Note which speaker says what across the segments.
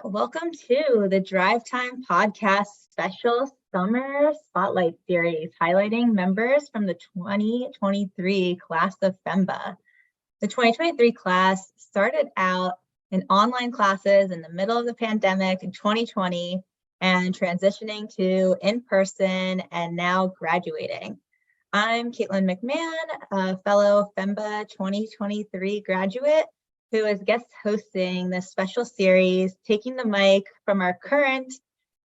Speaker 1: Welcome to the Drive Time Podcast special summer spotlight series highlighting members from the 2023 class of FEMBA. The 2023 class started out in online classes in the middle of the pandemic in 2020 and transitioning to in-person and now graduating. I'm Caitlin McMahon, a fellow FEMBA 2023 graduate who is guest hosting this special series, taking the mic from our current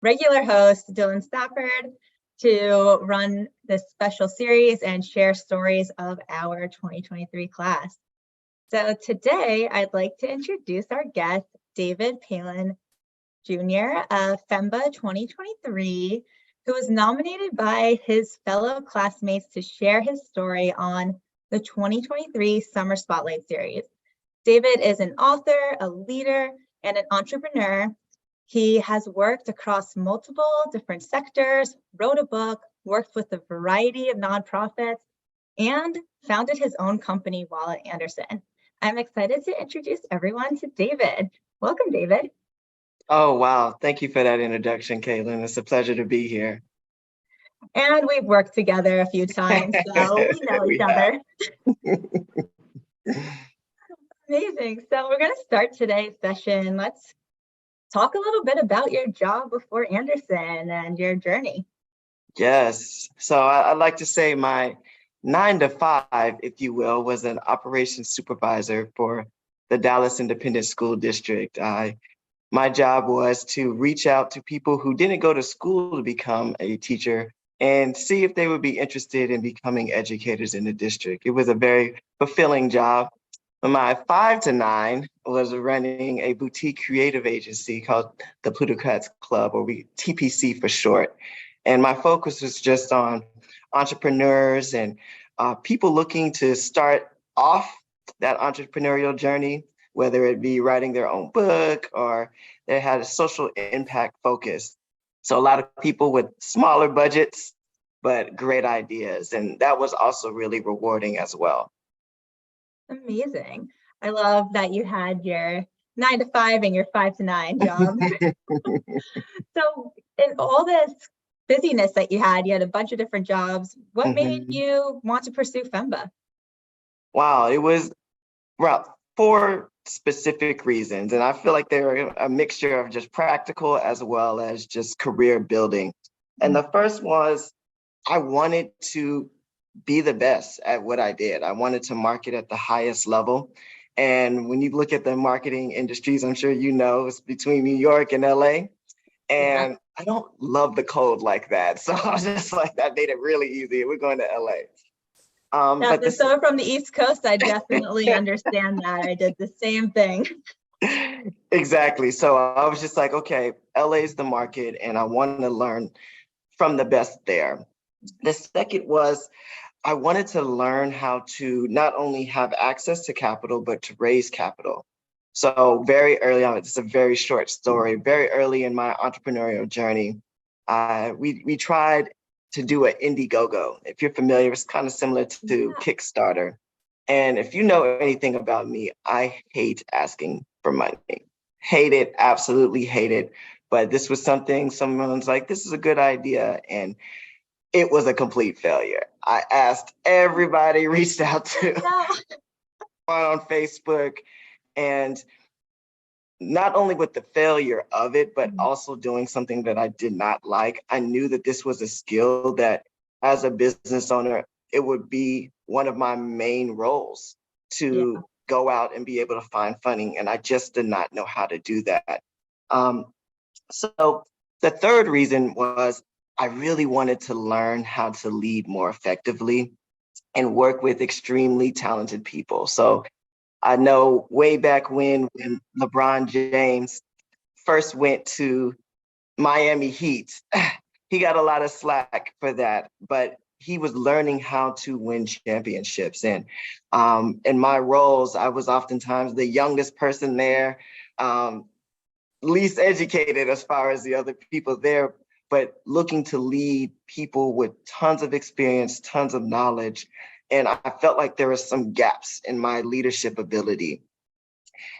Speaker 1: regular host, Dylan Stafford, to run this special series and share stories of our 2023 class. So today, I'd like to introduce our guest, David Palin Jr. of FEMBA 2023, who was nominated by his fellow classmates to share his story on the 2023 Summer Spotlight Series. David is an author, a leader, and an entrepreneur. He has worked across multiple different sectors, wrote a book, worked with a variety of nonprofits, and founded his own company while at Anderson. I'm excited to introduce everyone to David. Welcome, David.
Speaker 2: Oh, wow. Thank you for that introduction, Caitlin. It's a pleasure to be here.
Speaker 1: And we've worked together a few times, so we know each other. Amazing. So we're going to start today's session. Let's talk a little bit about your job before Anderson and your journey.
Speaker 2: Yes. So I'd like to say my 9 to 5, if you will, was an operations supervisor for the Dallas Independent School District. My job was to reach out to people who didn't go to school to become a teacher and see if they would be interested in becoming educators in the district. It was a very fulfilling job. My 5 to 9 was running a boutique creative agency called the Plutocrats Club, or TPC for short. And my focus was just on entrepreneurs and people looking to start off that entrepreneurial journey, whether it be writing their own book or they had a social impact focus. So a lot of people with smaller budgets, but great ideas. And that was also really rewarding as well.
Speaker 1: Amazing. I love that you had your 9 to 5 and your 5 to 9 job. So in all this busyness that you had a bunch of different jobs. What made you want to pursue FEMBA?
Speaker 2: Wow, it was 4 specific reasons. And I feel like they're a mixture of just practical as well as just career building. And the first was I wanted to be the best at what I did. I wanted to market at the highest level. And when you look at the marketing industries, I'm sure you know, it's between New York and LA. And I don't love the cold like that. So I was just like, that made it really easy. We're going to LA.
Speaker 1: But someone from the East Coast, I definitely understand that. I did the same thing.
Speaker 2: Exactly. So I was just like, okay, LA is the market and I want to learn from the best there. The second was I wanted to learn how to not only have access to capital, but to raise capital. So very early on, it's a very short story, very early in my entrepreneurial journey, we tried to do an Indiegogo. If you're familiar, it's kind of similar to Kickstarter. And if you know anything about me, I hate asking for money. Hate it, absolutely hate it. But this was something someone's like, this is a good idea. And it was a complete failure. I asked everybody, reached out to on Facebook, and not only with the failure of it, but also doing something that I did not like. I knew that this was a skill that as a business owner, it would be one of my main roles to go out and be able to find funding. And I just did not know how to do that. So the third reason was I really wanted to learn how to lead more effectively and work with extremely talented people. So I know way back when LeBron James first went to Miami Heat, he got a lot of slack for that, but he was learning how to win championships. And in my roles, I was oftentimes the youngest person there, least educated as far as the other people there, but looking to lead people with tons of experience, tons of knowledge. And I felt like there were some gaps in my leadership ability.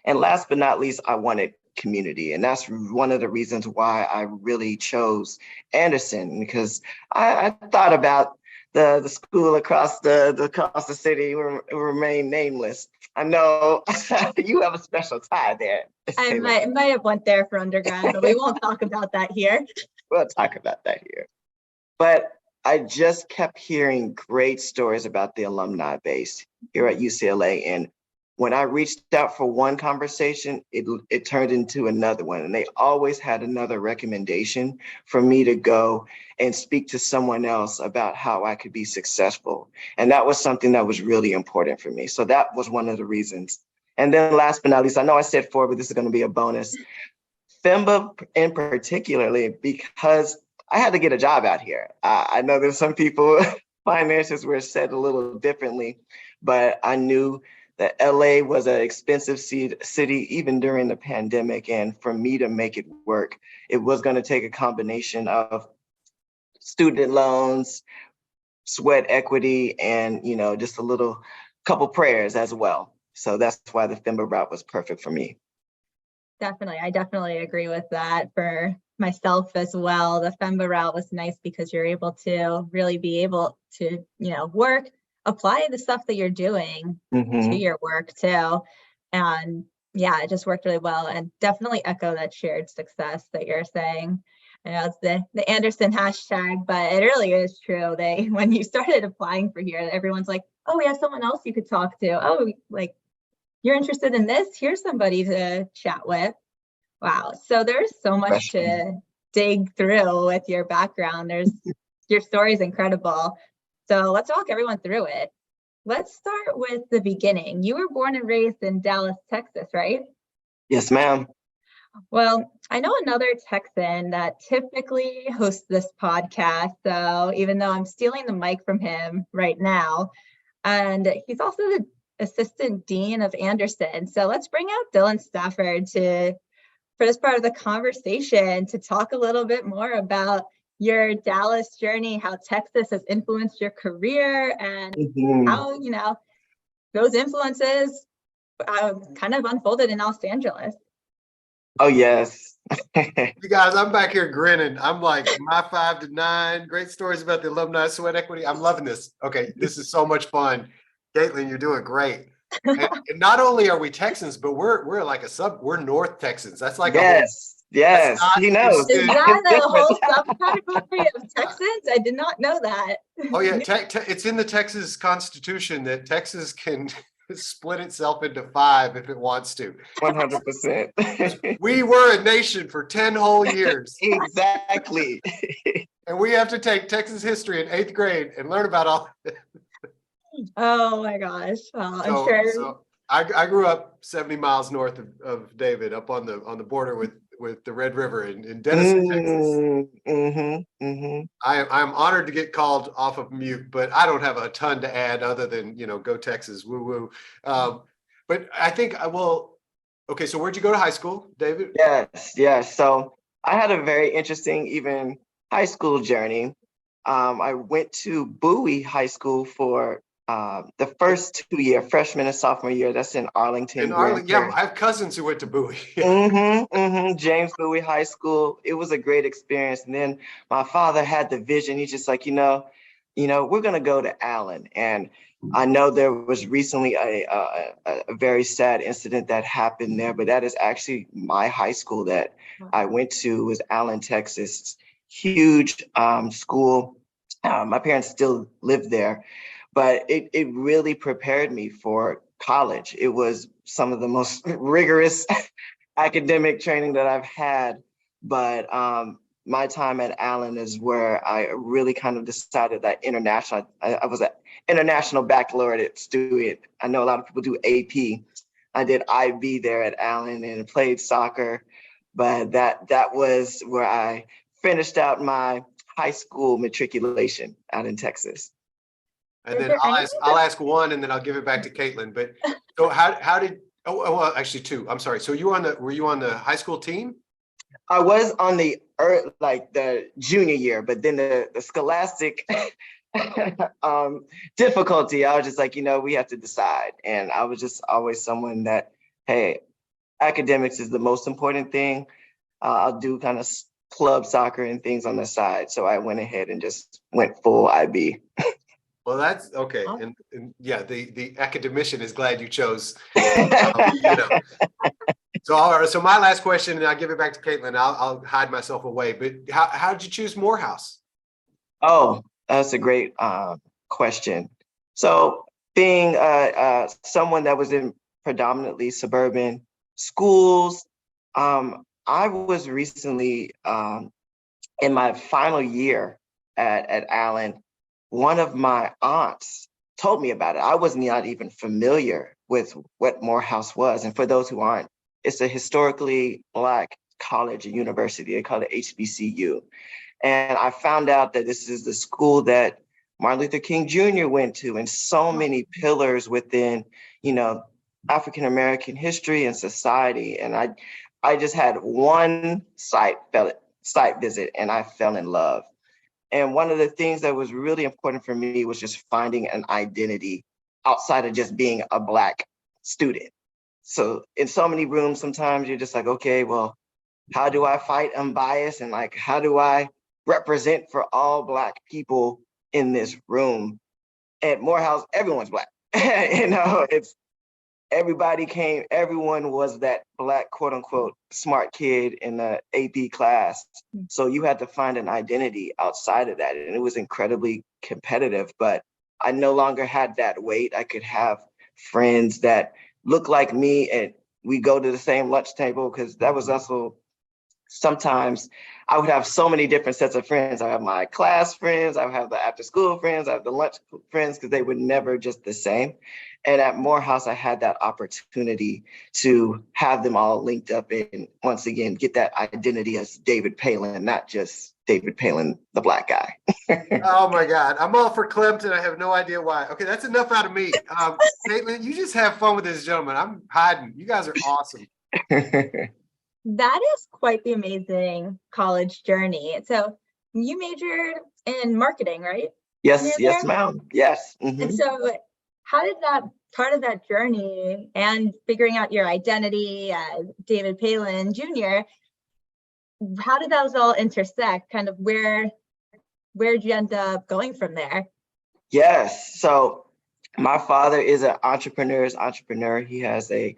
Speaker 2: And last but not least, I wanted community. And that's one of the reasons why I really chose Anderson, because I thought about the school across the city will remain nameless. I know you have a special tie there.
Speaker 1: I might have went there for undergrad, but we won't talk about that here.
Speaker 2: We'll talk about that here. But I just kept hearing great stories about the alumni base here at UCLA. And when I reached out for one conversation, it turned into another one. And they always had another recommendation for me to go and speak to someone else about how I could be successful. And that was something that was really important for me. So that was one of the reasons. And then last but not least, I know I said 4, but this is going to be a bonus. FEMBA in particularly, because I had to get a job out here. I know there's some people, finances were set a little differently, but I knew that LA was an expensive city even during the pandemic. And for me to make it work, it was going to take a combination of student loans, sweat equity, and just a little couple prayers as well. So that's why the FEMBA route was perfect for me.
Speaker 1: Definitely. I definitely agree with that for myself as well. The FEMBA route was nice because you're able to really be able to, work, apply the stuff that you're doing to your work too. And yeah, it just worked really well, and definitely echo that shared success that you're saying. I know it's the Anderson hashtag, but it really is true. When you started applying for here, everyone's like, oh, we have someone else you could talk to. Oh, like, you're interested in this? Here's somebody to chat with. Wow. So there's so much to dig through with your background. Your story is incredible. So let's walk everyone through it. Let's start with the beginning. You were born and raised in Dallas, Texas, right?
Speaker 2: Yes, ma'am.
Speaker 1: Well, I know another Texan that typically hosts this podcast. So even though I'm stealing the mic from him right now, and he's also the assistant dean of Anderson. So let's bring out Dylan Stafford for this part of the conversation to talk a little bit more about your Dallas journey, how Texas has influenced your career, and how, those influences kind of unfolded in Los Angeles.
Speaker 2: Oh, yes.
Speaker 3: You guys, I'm back here grinning. I'm like, my 5 to 9, great stories about the alumni sweat equity. I'm loving this. Okay, this is so much fun. Caitlin, you're doing great. And not only are we Texans, but we're like we're North Texans. That's like
Speaker 2: yes, he knows.
Speaker 1: Is that a whole subcategory of Texans? I did not know that.
Speaker 3: Oh yeah, it's in the Texas Constitution that Texas can split itself into 5 if it wants to.
Speaker 2: 100%.
Speaker 3: We were a nation for 10 whole years.
Speaker 2: Exactly.
Speaker 3: And we have to take Texas history in 8th grade and learn about all.
Speaker 1: Oh my gosh. Well, I'm sure.
Speaker 3: So I grew up 70 miles north of David, up on the border with the Red River in Denison, Texas. I'm honored to get called off of mute, but I don't have a ton to add other than, go Texas, woo woo. But I think okay, so where'd you go to high school, David?
Speaker 2: Yes. So I had a very interesting, even high school journey. I went to Bowie High School for the first 2 year, freshman and sophomore year. That's in Arlington.
Speaker 3: Yeah, I have cousins who went to Bowie.
Speaker 2: James Bowie High School. It was a great experience. And then my father had the vision. He's just like, we're gonna go to Allen. And I know there was recently a very sad incident that happened there, but that is actually my high school that I went to, was Allen, Texas. Huge school. My parents still live there. But it really prepared me for college. It was some of the most rigorous academic training that I've had. But my time at Allen is where I really kind of decided that I was an international baccalaureate student. I know a lot of people do AP. I did IB there at Allen and played soccer. But that was where I finished out my high school matriculation out in Texas.
Speaker 3: And then I'll ask one, and then I'll give it back to Caitlin. But so how did? Well, actually 2. I'm sorry. So were you on the high school team?
Speaker 2: I was on the junior year, but then the scholastic difficulty, I was just like, we have to decide. And I was just always someone that, hey, academics is the most important thing. I'll do kind of club soccer and things on the side. So I went ahead and just went full IB.
Speaker 3: Well, that's okay. And yeah, the academician is glad you chose, So, all right, so my last question, and I'll give it back to Caitlin. I'll hide myself away. But how did you choose Morehouse?
Speaker 2: Oh, that's a great question. So being someone that was in predominantly suburban schools, I was recently in my final year at Allen. One of my aunts told me about it. I was not even familiar with what Morehouse was. And for those who aren't, it's a historically Black college and university. They call it HBCU. And I found out that this is the school that Martin Luther King Jr. went to, and so many pillars within, African-American history and society. And I just had one site visit and I fell in love. And one of the things that was really important for me was just finding an identity outside of just being a Black student. So in so many rooms, sometimes you're just like, okay, well, how do I fight unbiased? And like, how do I represent for all Black people in this room? At Morehouse, everyone's Black. It's everyone was that Black, quote unquote, smart kid in the AP class. So you had to find an identity outside of that. And it was incredibly competitive, but I no longer had that weight. I could have friends that look like me and we go to the same lunch table, because that was also sometimes I would have so many different sets of friends. I have my class friends, I have the after school friends, I have the lunch friends, because they were never just the same. And at Morehouse, I had that opportunity to have them all linked up and once again, get that identity as David Pailin, not just David Pailin, the Black guy.
Speaker 3: Oh my God, I'm all for Clemson. I have no idea why. Okay, that's enough out of me. Caitlin, you just have fun with this gentleman. I'm hiding. You guys are awesome.
Speaker 1: That is quite the amazing college journey. So you majored in marketing, right?
Speaker 2: Yes, ma'am. Yes. Mm-hmm.
Speaker 1: And so how did that part of that journey and figuring out your identity as David Palin Jr., how did those all intersect? Kind of where'd you end up going from there?
Speaker 2: Yes. So my father is an entrepreneur. He has a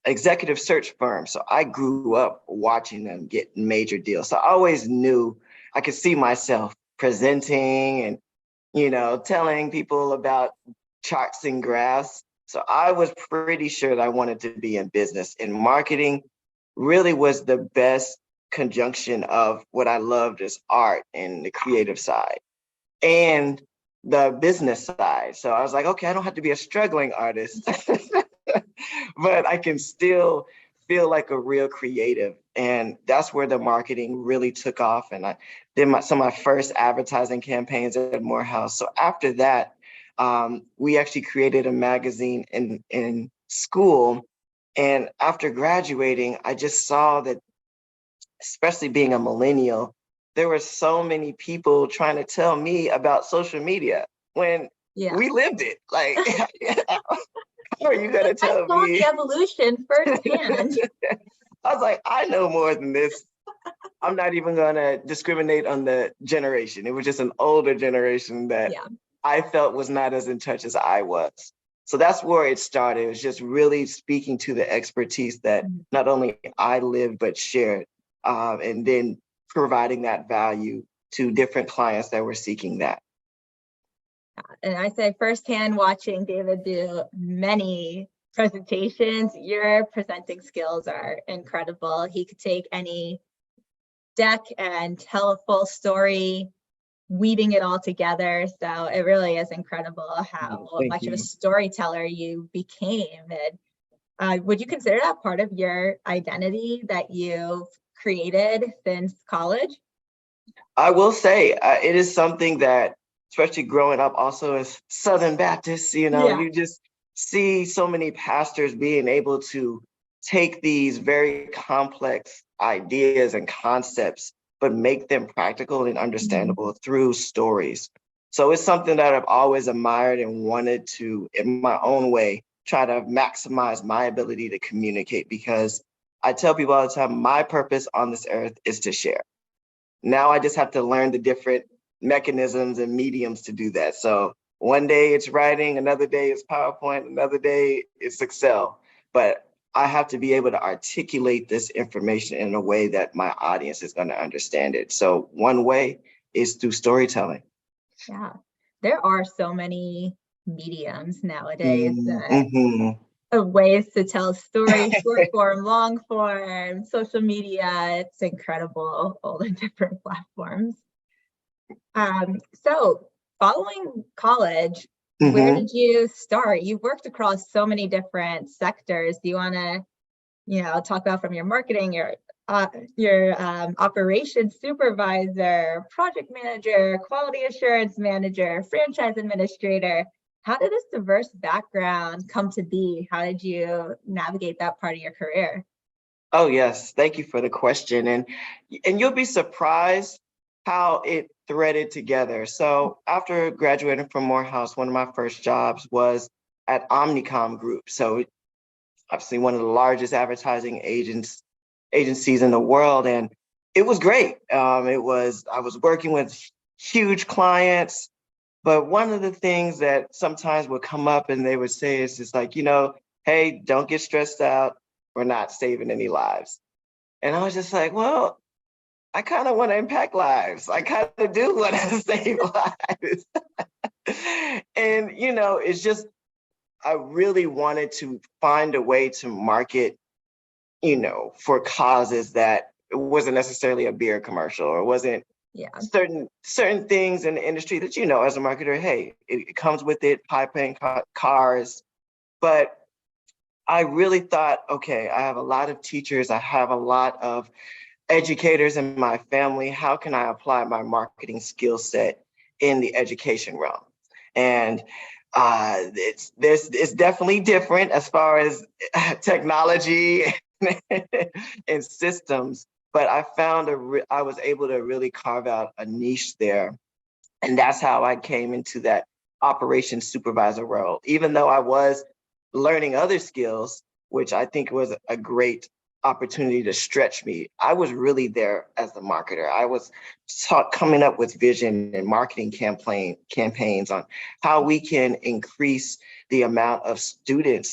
Speaker 2: executive search firm. So I grew up watching them get major deals. So I always knew I could see myself presenting and, telling people about charts and graphs. So I was pretty sure that I wanted to be in business, and marketing really was the best conjunction of what I loved as art and the creative side and the business side. So I was like, okay, I don't have to be a struggling artist, but I can still feel like a real creative. And that's where the marketing really took off. And I did some of my first advertising campaigns at Morehouse. So after that, we actually created a magazine in school. And after graduating, I just saw that, especially being a millennial, there were so many people trying to tell me about social media when we lived it. Like, how are you going to tell
Speaker 1: I saw
Speaker 2: me?
Speaker 1: the evolution firsthand.
Speaker 2: I was like, I know more than this. I'm not even going to discriminate on the generation. It was just an older generation that I felt was not as in touch as I was. So that's where it started. It was just really speaking to the expertise that not only I lived, but shared, and then providing that value to different clients that were seeking that.
Speaker 1: And I say firsthand, watching David do many presentations, your presenting skills are incredible. He could take any deck and tell a full story, weaving it all together. So it really is incredible how much of a storyteller you became. And would you consider that part of your identity that you've created since college?
Speaker 2: I will say it is something that, especially growing up also as Southern Baptists, you just see so many pastors being able to take these very complex ideas and concepts, but make them practical and understandable through stories. So it's something that I've always admired and wanted to, in my own way, try to maximize my ability to communicate, because I tell people all the time, my purpose on this earth is to share. Now I just have to learn the different mechanisms and mediums to do that. So one day it's writing, another day it's PowerPoint, another day it's Excel. But I have to be able to articulate this information in a way that my audience is going to understand it. So one way is through storytelling.
Speaker 1: Yeah, there are so many mediums nowadays, ways to tell stories, short form, long form, social media. It's incredible, all the different platforms. So following college, where did you start? You've worked across so many different sectors. Do you want to, talk about from your marketing, your operations supervisor, project manager, quality assurance manager, franchise administrator? How did this diverse background come to be? How did you navigate that part of your career?
Speaker 2: Oh, yes. Thank you for the question. And you'll be surprised how it threaded together. So after graduating from Morehouse, one of my first jobs was at Omnicom Group. So obviously one of the largest advertising agencies in the world. And it was great. I was working with huge clients, but one of the things that sometimes would come up and they would say is just like, hey, don't get stressed out. We're not saving any lives. And I was just like, well, I kind of want to impact lives. I kind of do want to save lives. And, it's just, I really wanted to find a way to market, for causes that it wasn't necessarily a beer commercial, or wasn't certain things in the industry that, as a marketer, hey, it comes with it, high-paying cars. But I really thought, okay, I have a lot of teachers, I have a lot of educators in my family. How can I apply my marketing skill set in the education realm? And it's definitely different as far as technology and systems, but I found I was able to really carve out a niche there. And that's how I came into that operations supervisor role. Even though I was learning other skills, which I think was a great opportunity to stretch me, I was really there as the marketer. I was coming up with vision and marketing campaigns on how we can increase the amount of student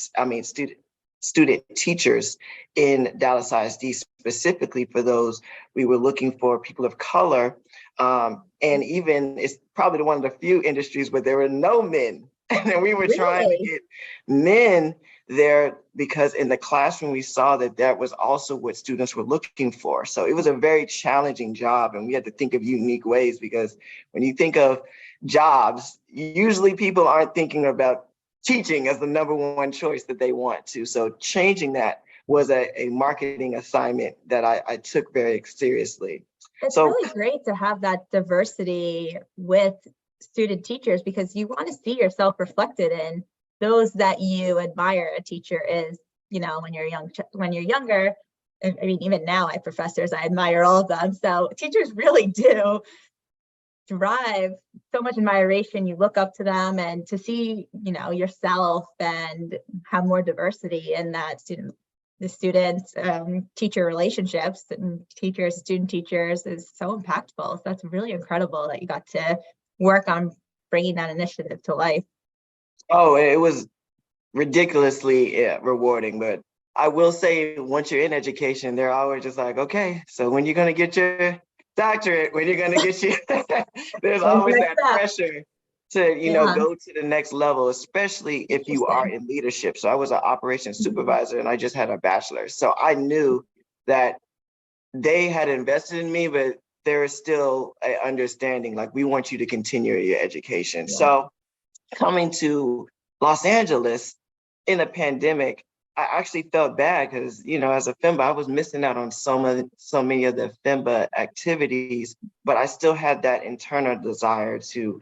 Speaker 2: teachers in Dallas ISD, specifically for those we were looking for people of color. And even it's probably one of the few industries where there were no men. And we were trying to get men there because in the classroom, we saw that was also what students were looking for. So it was a very challenging job, and we had to think of unique ways, because when you think of jobs, usually people aren't thinking about teaching as the number one choice that they want to. So changing that was a marketing assignment that I took very seriously.
Speaker 1: It's really great to have that diversity with student teachers, because you want to see yourself reflected in those that you admire. A teacher is, when you're younger. I mean, even now, I have professors, I admire all of them. So teachers really do drive so much admiration. You look up to them, and to see, yourself and have more diversity in that the students teacher relationships and student teachers is so impactful. So that's really incredible that you got to work on bringing that initiative to life.
Speaker 2: Oh, it was ridiculously rewarding. But I will say, once you're in education, they're always just like, okay, so when you're going to get your doctorate, when you're going to get your, there's always that pressure to, go to the next level, especially if you are in leadership. So I was an operations supervisor, and I just had a bachelor's. So I knew that they had invested in me, but there is still an understanding, like, we want you to continue your education. Yeah. So coming to Los Angeles in a pandemic, I actually felt bad because, as a FEMBA, I was missing out on so many of the FEMBA activities, but I still had that internal desire to,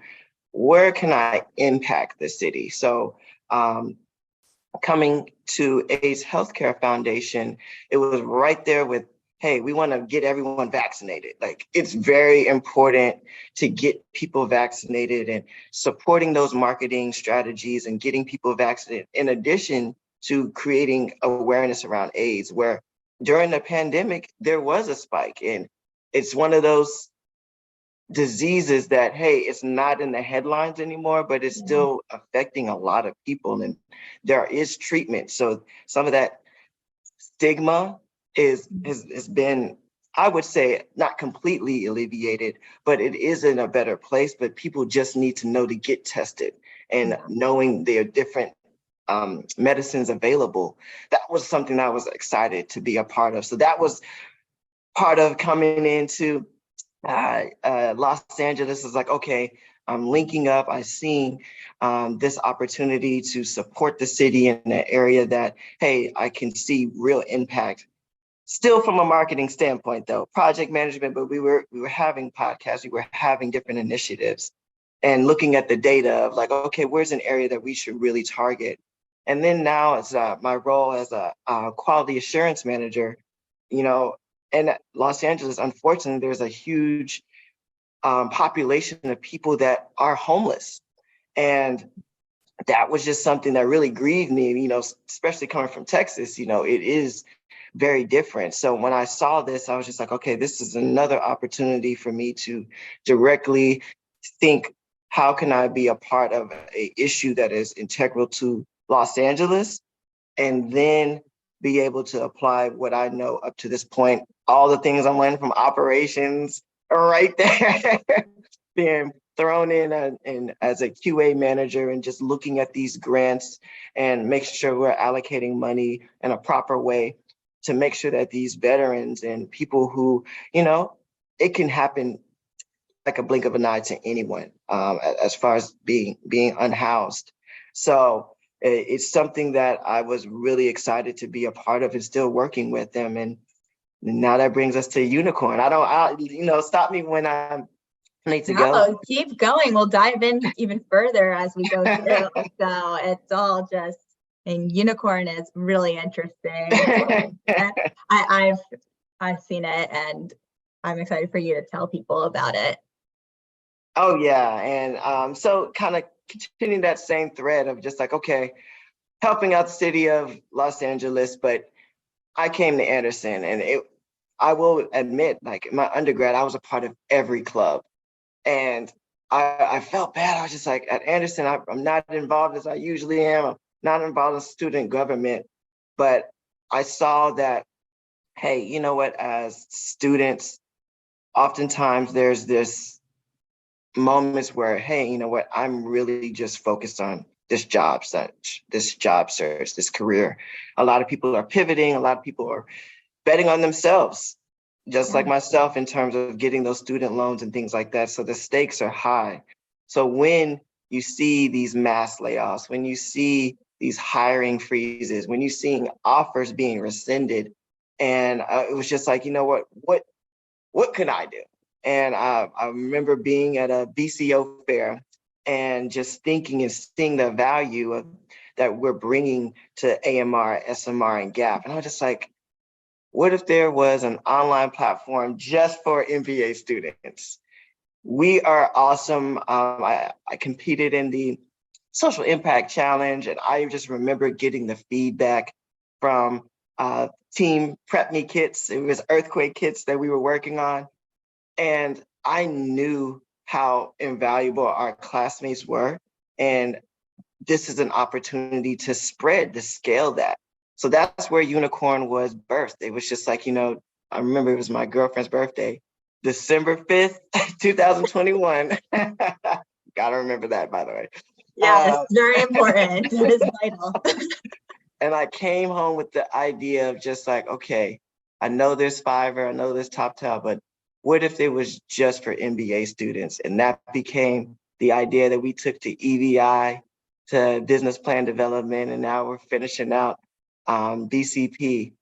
Speaker 2: where can I impact the city? So coming to AIDS Healthcare Foundation, it was right there with hey, we want to get everyone vaccinated. Like, it's very important to get people vaccinated, and supporting those marketing strategies and getting people vaccinated, in addition to creating awareness around AIDS, where during the pandemic, there was a spike. And it's one of those diseases that, hey, it's not in the headlines anymore, but it's still affecting a lot of people, and there is treatment. So some of that stigma has been, I would say, not completely alleviated, but it is in a better place. But people just need to know to get tested, and knowing there are different medicines available. That was something I was excited to be a part of. So that was part of coming into Los Angeles. Is like, okay, I'm linking up. I seen this opportunity to support the city in an area that, hey, I can see real impact. Still from a marketing standpoint, though, project management, but we were having podcasts, we were having different initiatives, and looking at the data of like, okay, where's an area that we should really target? And then now it's my role as a quality assurance manager, you know, in Los Angeles. Unfortunately, there's a huge population of people that are homeless. And that was just something that really grieved me, you know, especially coming from Texas. You know, it is very different. So when I saw this, I was just like, okay, this is another opportunity for me to directly think, how can I be a part of an issue that is integral to Los Angeles, and then be able to apply what I know up to this point, all the things I'm learning from operations right there, being thrown in as a QA manager, and just looking at these grants and making sure we're allocating money in a proper way to make sure that these veterans and people who, you know, it can happen like a blink of an eye to anyone, as far as being unhoused. So it's something that I was really excited to be a part of, and still working with them. And now that brings us to UNYKRN. Stop me when I need to go.
Speaker 1: Keep going. We'll dive in even further as we go through. So it's all just, and UNYKRN is really interesting. I've seen it, and I'm excited for you to tell people about it.
Speaker 2: Oh yeah, and so kind of continuing that same thread of just like, okay, helping out the city of Los Angeles, but I came to Anderson, and I will admit, like in my undergrad, I was a part of every club, and I felt bad. I was just like, at Anderson, I'm not involved as I usually am. I'm not involved in student government, but I saw that, hey, you know what, as students, oftentimes there's this moments where, hey, you know what, I'm really just focused on this job search, this career. A lot of people are pivoting. A lot of people are betting on themselves, just like myself, in terms of getting those student loans and things like that. So the stakes are high. So when you see these mass layoffs, when you see these hiring freezes, when you're seeing offers being rescinded, and it was just like, you know what could I do? And I remember being at a BCO fair and just thinking and seeing the value of that we're bringing to AMR, SMR, and GAP. And I was just like, what if there was an online platform just for MBA students? We are awesome. I competed in the Social Impact Challenge, and I just remember getting the feedback from Team Prep Me kits. It was earthquake kits that we were working on. And I knew how invaluable our classmates were. And this is an opportunity to scale that. So that's where UNYKRN was birthed. It was just like, I remember it was my girlfriend's birthday, December 5th, 2021. Gotta remember that, by the way.
Speaker 1: Yeah, it's very important. It is vital.
Speaker 2: And I came home with the idea of just like, okay, I know there's Fiverr, I know there's TopTal, but what if it was just for MBA students? And that became the idea that we took to EVI, to business plan development, and now we're finishing out BCP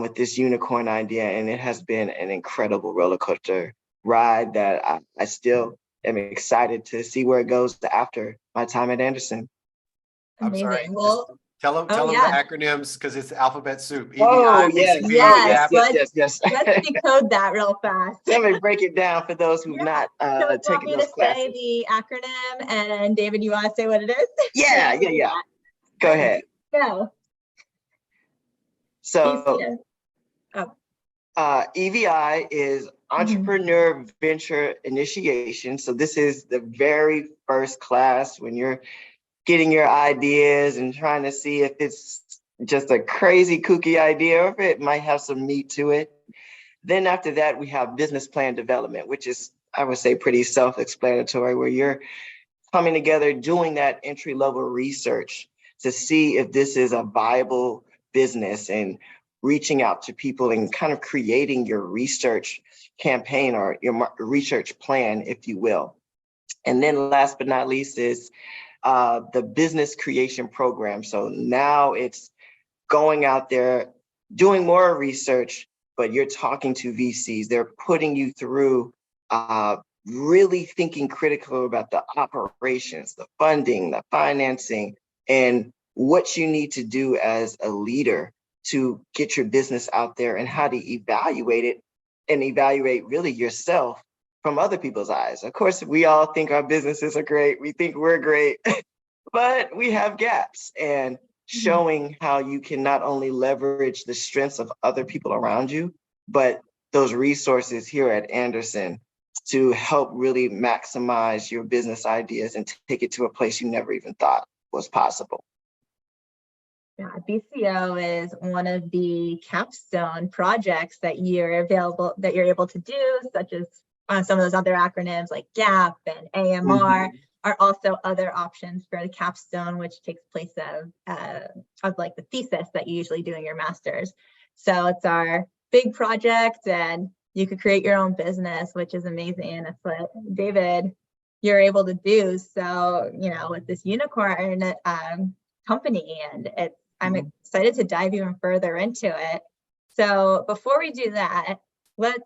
Speaker 2: with this UNYKRN idea. And it has been an incredible roller coaster ride that I still am excited to see where it goes after my time at Anderson.
Speaker 3: I'm sorry.
Speaker 1: Amazing. Well,
Speaker 3: Tell them
Speaker 1: Oh,
Speaker 3: the
Speaker 1: yeah.
Speaker 3: acronyms because it's alphabet soup.
Speaker 2: Oh,
Speaker 3: EVI,
Speaker 2: yes.
Speaker 3: BCBO,
Speaker 1: Yes,
Speaker 3: GAP.
Speaker 2: Yes.
Speaker 1: let's decode that real fast.
Speaker 2: Let me break it down for those who've
Speaker 1: Yeah.
Speaker 2: not
Speaker 1: So you want
Speaker 2: taken
Speaker 1: me
Speaker 2: those
Speaker 1: to
Speaker 2: classes.
Speaker 1: say the acronym, and David, you want to say what it is?
Speaker 2: Yeah. Go ahead.
Speaker 1: Go.
Speaker 2: So
Speaker 1: Oh.
Speaker 2: EVI is Entrepreneur Venture Initiation. So this is the very first class when you're getting your ideas and trying to see if it's just a crazy kooky idea or if it might have some meat to it. Then after that, we have business plan development, which is, I would say, pretty self-explanatory, where you're coming together, doing that entry-level research to see if this is a viable business and reaching out to people and kind of creating your research campaign or your research plan, if you will. And then last but not least is the business creation program. So now it's going out there, doing more research, but you're talking to VCs. They're putting you through really thinking critical about the operations, the funding, the financing, and what you need to do as a leader to get your business out there and how to evaluate it and evaluate really yourself from other people's eyes. Of course, we all think our businesses are great. We think we're great, but we have gaps, and showing how you can not only leverage the strengths of other people around you, but those resources here at Anderson to help really maximize your business ideas and take it to a place you never even thought was possible.
Speaker 1: Yeah, BCO is one of the capstone projects that you're able to do, such as some of those other acronyms like GAP and AMR are also other options for the capstone, which takes place of like the thesis that you usually do in your master's. So it's our big project, and you could create your own business, which is amazing. And that's what David, you're able to do. So, with this UNYKRN company, and I'm excited to dive even further into it. So before we do that, let's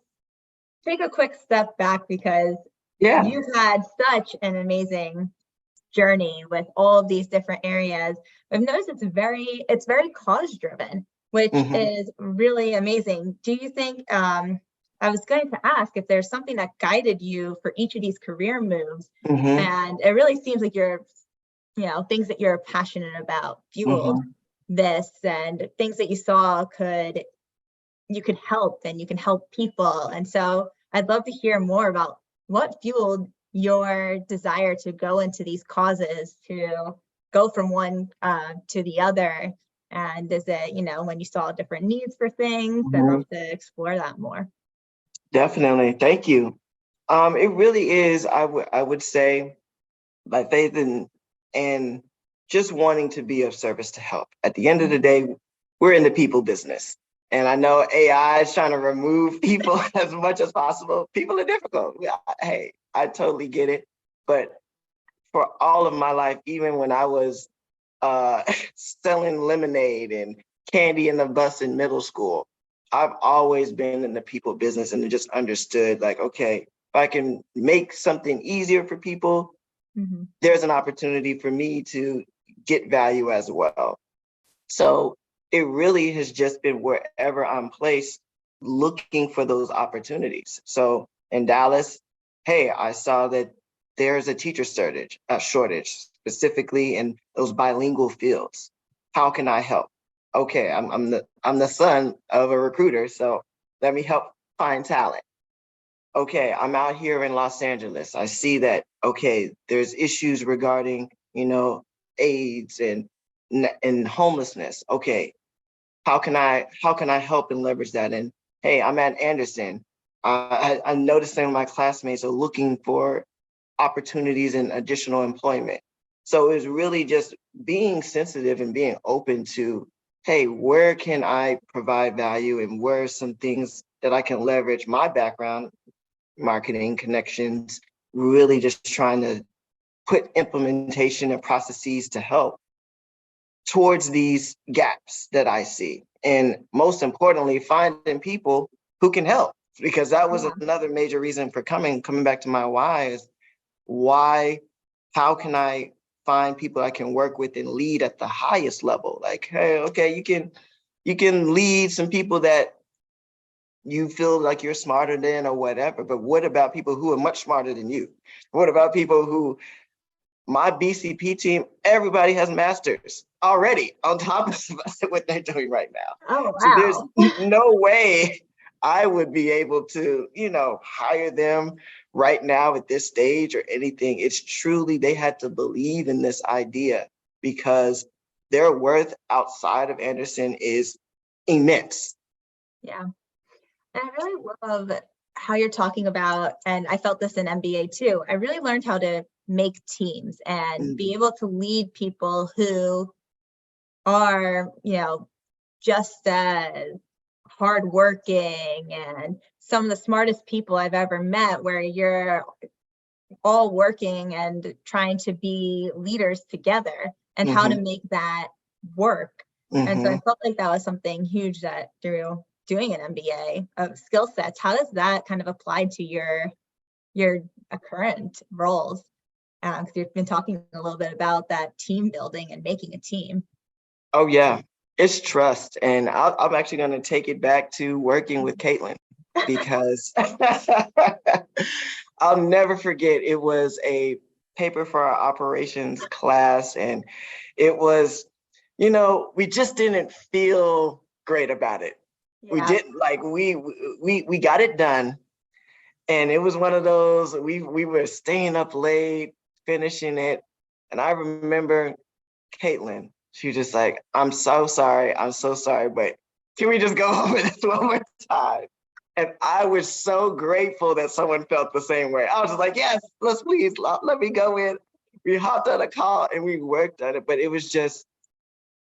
Speaker 1: take a quick step back, because you've had such an amazing journey with all of these different areas. I've noticed it's very cause driven, which is really amazing. Do you think, I was going to ask if there's something that guided you for each of these career moves, and it really seems like things that you're passionate about fueled this, and things that you saw you could help, and you can help people. And so I'd love to hear more about what fueled your desire to go into these causes, to go from one to the other. And is it, when you saw different needs for things? I'd love to explore that more.
Speaker 2: Definitely. Thank you. It really is, I would say, by faith and just wanting to be of service to help. At the end of the day, we're in the people business. And I know AI is trying to remove people as much as possible. People are difficult. Hey, I totally get it. But for all of my life, even when I was selling lemonade and candy in the bus in middle school, I've always been in the people business and just understood, like, okay, if I can make something easier for people, there's an opportunity for me to get value as well. So it really has just been wherever I'm placed, looking for those opportunities. So in Dallas, hey, I saw that there's a teacher shortage, specifically in those bilingual fields. How can I help? Okay, I'm the son of a recruiter, so let me help find talent. Okay, I'm out here in Los Angeles. I see that, okay, there's issues regarding, AIDS and homelessness. Okay, how can I help and leverage that? And hey, I'm at Anderson. I'm noticing my classmates are looking for opportunities and additional employment. So it's really just being sensitive and being open to, hey, where can I provide value, and where are some things that I can leverage my background, marketing connections, really just trying to put implementation and processes to help towards these gaps that I see. And most importantly, finding people who can help, because that was another major reason for coming back to my why is how can I find people I can work with and lead at the highest level. Like, hey, okay, you can lead some people that you feel like you're smarter than or whatever, but what about people who are much smarter than you? What about people who, my BCP team, everybody has masters already on top of what they're doing right now.
Speaker 1: Oh,
Speaker 2: So there's
Speaker 1: wow.
Speaker 2: no way I would be able to, hire them right now at this stage or anything. It's truly, they had to believe in this idea because their worth outside of Anderson is immense.
Speaker 1: Yeah. And I really love how you're talking about, and I felt this in MBA too. I really learned how to make teams and be able to lead people who are, just as hardworking and some of the smartest people I've ever met, where you're all working and trying to be leaders together and how to make that work. And so I felt like that was something huge that through doing an MBA of skill sets, how does that kind of apply to your current roles? Because you've been talking a little bit about that team building and making a team.
Speaker 2: Oh yeah, it's trust. And I'm actually going to take it back to working with Caitlin because I'll never forget, it was a paper for our operations class. And it was, we just didn't feel great about it. Yeah. We didn't we got it done. And it was one of those, we were staying up late, finishing it. And I remember Caitlin, she was just like, I'm so sorry, but can we just go over this one more time? And I was so grateful that someone felt the same way. I was just like, yes, please, let me go in. We hopped on a call and we worked on it, but it was just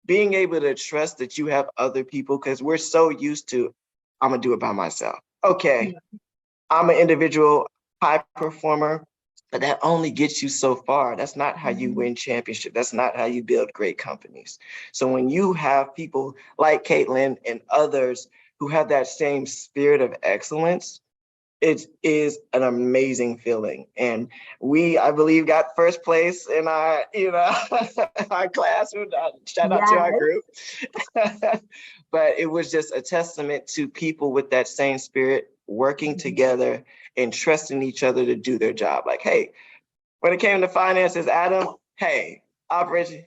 Speaker 2: being able to trust that you have other people, because we're so used to, I'm gonna do it by myself. Okay, I'm an individual high performer, but that only gets you so far. That's not how you win championship. That's not how you build great companies. So when you have people like Caitlin and others who have that same spirit of excellence, it is an amazing feeling. And we, I believe, got first place in our, our class. Shout out to our group. But it was just a testament to people with that same spirit working together and trusting each other to do their job. Like, hey, when it came to finances, Adam, hey, operation,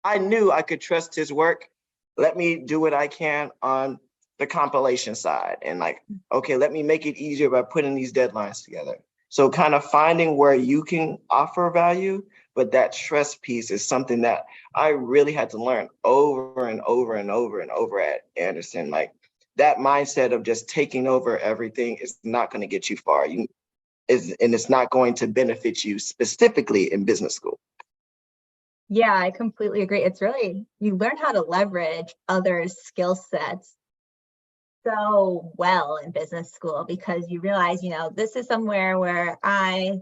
Speaker 2: I knew I could trust his work. Let me do what I can on the compilation side. And like, okay, let me make it easier by putting these deadlines together. So kind of finding where you can offer value, but that trust piece is something that I really had to learn over and over and over and over at Anderson. Like that mindset of just taking over everything is not going to get you far. And it's not going to benefit you specifically in business school.
Speaker 1: Yeah, I completely agree. It's really, you learn how to leverage others' skill sets so well in business school, because you realize, this is somewhere where I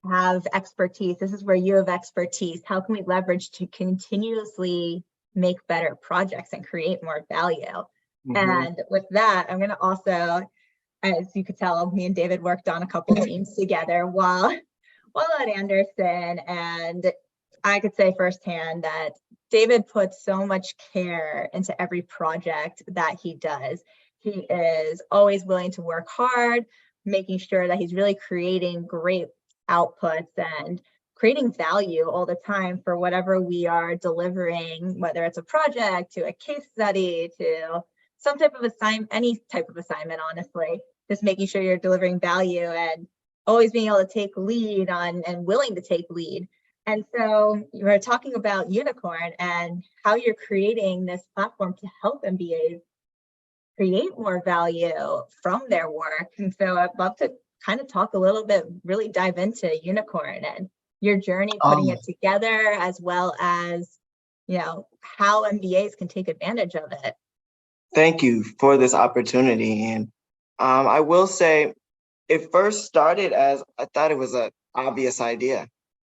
Speaker 1: have expertise. This is where you have expertise. How can we leverage to continuously make better projects and create more value? And with that, I'm going to also, as you could tell, me and David worked on a couple teams together while at Anderson. And I could say firsthand that David puts so much care into every project that he does. He is always willing to work hard, making sure that he's really creating great outputs and creating value all the time for whatever we are delivering, whether it's a project, to a case study, to some type of assignment, any type of assignment, honestly, just making sure you're delivering value and always being able to take lead on and willing to take lead. And so you were talking about UNYKRN and how you're creating this platform to help MBAs create more value from their work. And so I'd love to kind of talk a little bit, really dive into UNYKRN and your journey putting it together, as well as, how MBAs can take advantage of it.
Speaker 2: Thank you for this opportunity. And I will say it first started as I thought it was an obvious idea.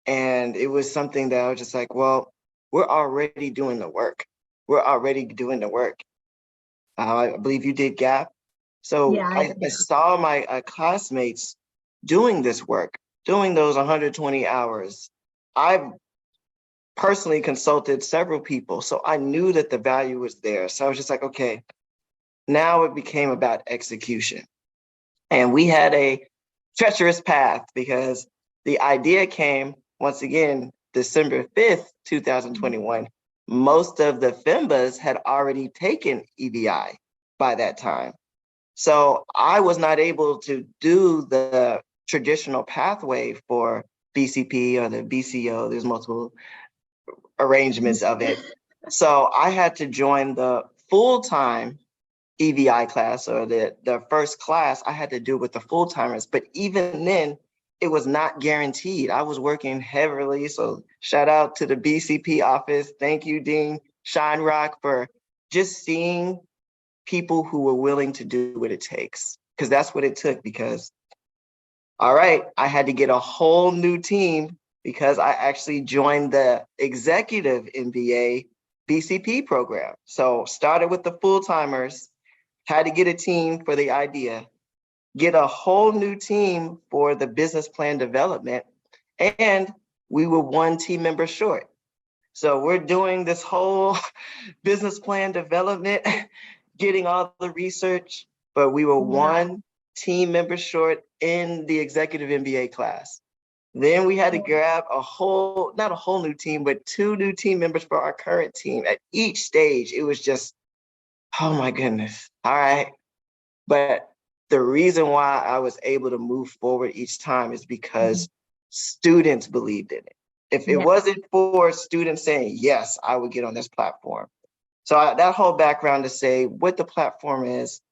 Speaker 2: And it was something that I was just like, well, we're already doing the work. I believe you did GAP. So I saw my classmates doing this work, doing those 120 hours I've personally consulted several people, so I knew that the value was there. So I was just like, okay, now it became about execution. And we had a treacherous path because the idea came, once again, December 5th, 2021. Most of the FEMBAs had already taken EVI by that time. So I was not able to do the traditional pathway for BCP or the BCO. There's multiple arrangements of it. So I had to join the full-time EVI class, or the first class. I had to do it with the full-timers, but even then it was not guaranteed. I was working heavily. So shout out to the BCP office. Thank you, Dean Scheinrock, for just seeing people who were willing to do what it takes. Because that's what it took. Because, all right, I had to get a whole new team because I actually joined the executive MBA BCP program. So started with the full-timers, had to get a team for the idea, get a whole new team for the business plan development, and we were one team member short. So we're doing this whole business plan development, getting all the research, but we were one team member short in the executive MBA class. Then we had to grab not a whole new team, but 2 new team members for our current team. At each stage, it was just, oh my goodness. All right. But the reason why I was able to move forward each time is because students believed in it. If it wasn't for students saying, yes, I would get on this platform. So that whole background to say what the platform is,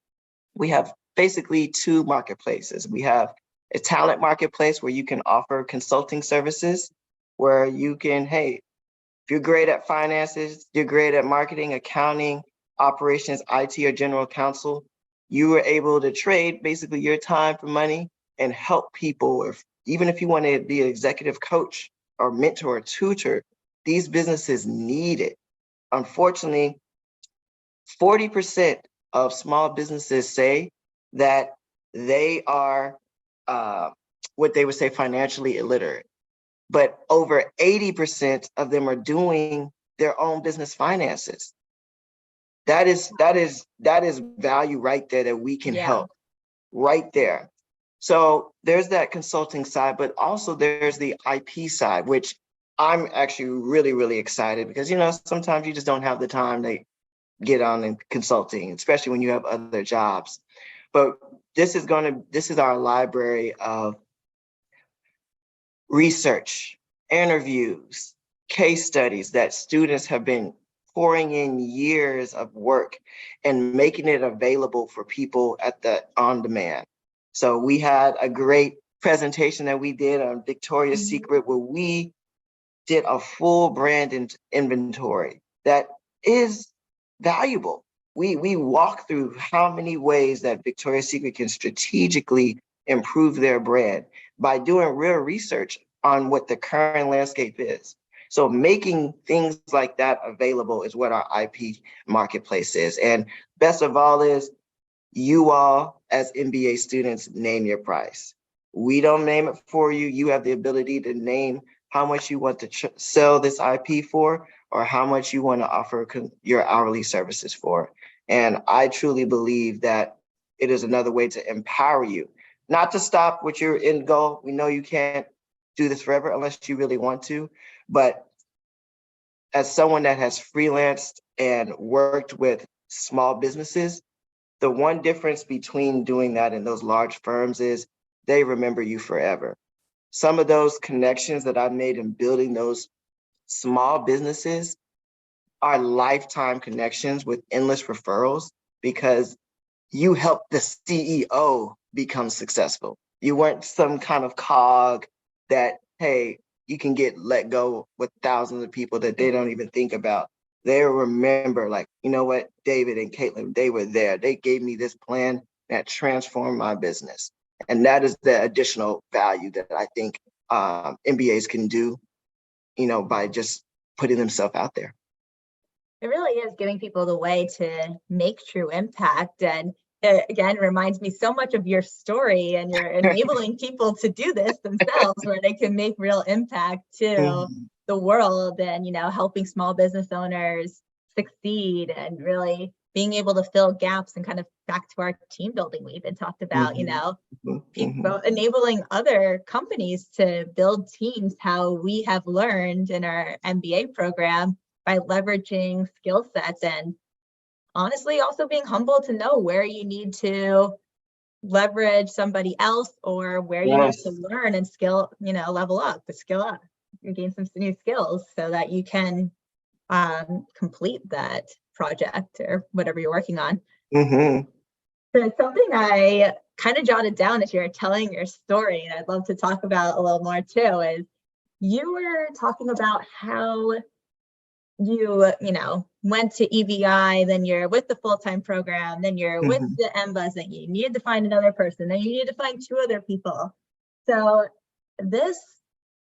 Speaker 2: we have basically 2 marketplaces. We have a talent marketplace where you can offer consulting services, where you can, hey, if you're great at finances, you're great at marketing, accounting, operations, IT, or general counsel, you were able to trade basically your time for money and help people. Even if you want to be an executive coach or mentor or tutor, these businesses need it. Unfortunately, 40% of small businesses say that they are what they would say financially illiterate, but over 80% of them are doing their own business finances. That is value right there that we can help right there. So there's that consulting side, but also there's the IP side, which I'm actually really, really excited because, sometimes you just don't have the time to get on in consulting, especially when you have other jobs. But this is our library of research, interviews, case studies that students have been pouring in years of work and making it available for people on demand. So we had a great presentation that we did on Victoria's Secret, where we did a full brand inventory that is valuable. We walk through how many ways that Victoria's Secret can strategically improve their brand by doing real research on what the current landscape is. So making things like that available is what our IP marketplace is. And best of all is, you all as MBA students name your price. We don't name it for you. You have the ability to name how much you want to sell this IP for, or how much you want to offer your hourly services for. And I truly believe that it is another way to empower you, not to stop with your end goal. We know you can't do this forever unless you really want to, but as someone that has freelanced and worked with small businesses, the one difference between doing that and those large firms is they remember you forever. Some of those connections that I've made in building those small businesses are lifetime connections with endless referrals, because you helped the CEO become successful. You weren't some kind of cog that, hey, you can get let go with thousands of people that they don't even think about. They remember, like, you know what, David and Caitlin, they were there. They gave me this plan that transformed my business. And that is the additional value that I think MBAs can do, by just putting themselves out there.
Speaker 1: It really is giving people the way to make true impact. And it again reminds me so much of your story, and you're enabling people to do this themselves where they can make real impact to the world, and helping small business owners succeed and really being able to fill gaps, and kind of back to our team building we even talked about, people enabling other companies to build teams how we have learned in our MBA program by leveraging skill sets, and honestly also being humble to know where you need to leverage somebody else, or where you need to learn and level up, skill up, and gain some new skills so that you can complete that project or whatever you're working on. So something I kind of jotted down as you're telling your story, and I'd love to talk about a little more too, is you were talking about how you went to EVI, then you're with the full-time program, then you're with the EMBAs, then you needed to find another person, then you needed to find 2 other people. So this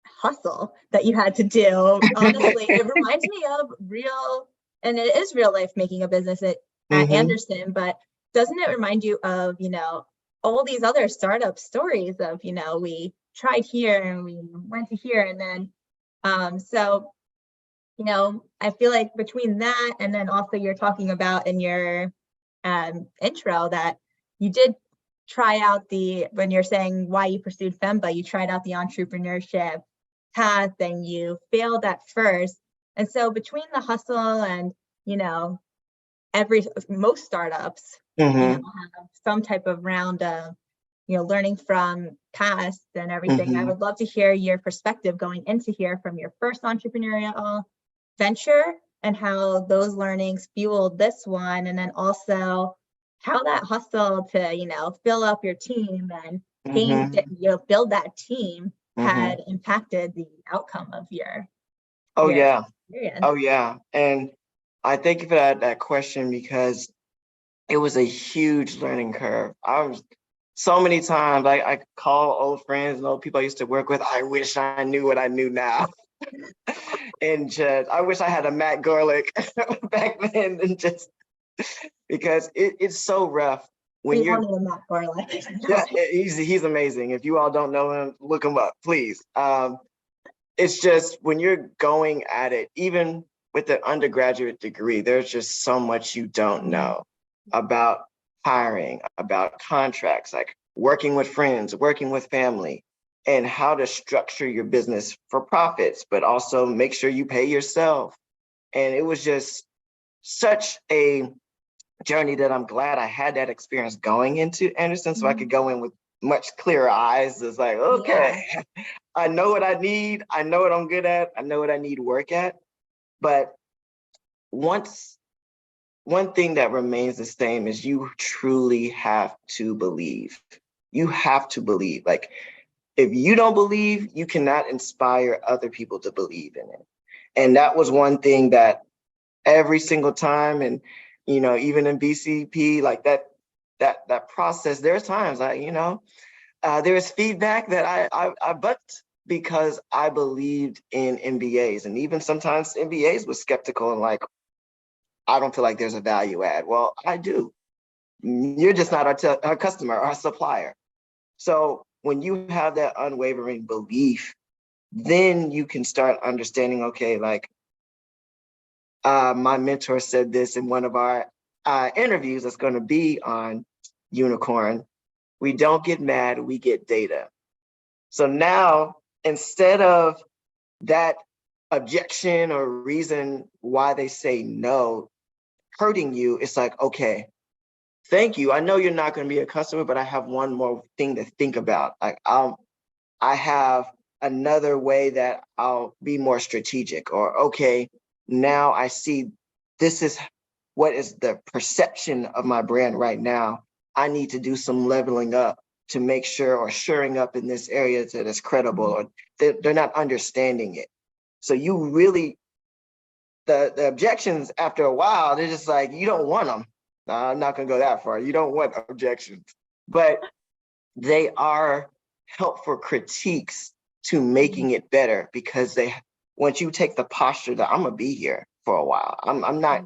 Speaker 1: hustle that you had to do, honestly, it reminds me of real, and it is real life making a business at Anderson, but doesn't it remind you of, all these other startup stories of, we tried here and we went to here, and then, so, I feel like between that, and then also you're talking about in your intro that you did try out when you're saying why you pursued FEMBA, you tried out the entrepreneurship path and you failed at first. And so between the hustle and, most startups, have some type of round of, learning from past and everything. I would love to hear your perspective going into here from your first entrepreneurial venture and how those learnings fueled this one. And then also how that hustle to, fill up your team and build that team had impacted the outcome of your
Speaker 2: experience. And I thank you for that question, because it was a huge learning curve. I was so many times I call old friends and old people I used to work with. I wish I knew what I knew now. And just I wish I had a Matt Gorlick back then, and just because it's so rough when you're
Speaker 1: Matt Gorlick.
Speaker 2: Yeah, he's amazing. If you all don't know him, look him up, please. It's just when you're going at it, even with an undergraduate degree, there's just so much you don't know about hiring, about contracts, like working with friends, working with family, and how to structure your business for profits, but also make sure you pay yourself. And it was just such a journey that I'm glad I had that experience going into Anderson, so I could go in with much clearer eyes. It's like, okay, I know what I need. I know what I'm good at. I know what I need work at. But one thing that remains the same is you truly have to believe. You have to believe. Like, if you don't believe, you cannot inspire other people to believe in it. And that was one thing that every single time, and even in BCP, like that process, there's times there's feedback that I bucked because I believed in MBAs, and even sometimes MBAs was skeptical and like, I don't feel like there's a value add. Well, I do. You're just not our customer, our supplier. So when you have that unwavering belief, then you can start understanding, okay, like my mentor said this in one of our interviews that's going to be on UNYKRN. We don't get mad, we get data. So now, instead of that objection or reason why they say no hurting you, it's like, okay, thank you. I know you're not going to be a customer, but I have one more thing to think about. Like, I have another way that I'll be more strategic, or okay, now I see this is what is the perception of my brand right now. I need to do some leveling up to make sure, or shoring up in this area that is credible, or they're not understanding it. So you really, the objections after a while, they're just like, you don't want them. I'm not gonna go that far. You don't want objections, but they are helpful critiques to making it better, because once you take the posture that I'm gonna be here for a while, I'm not,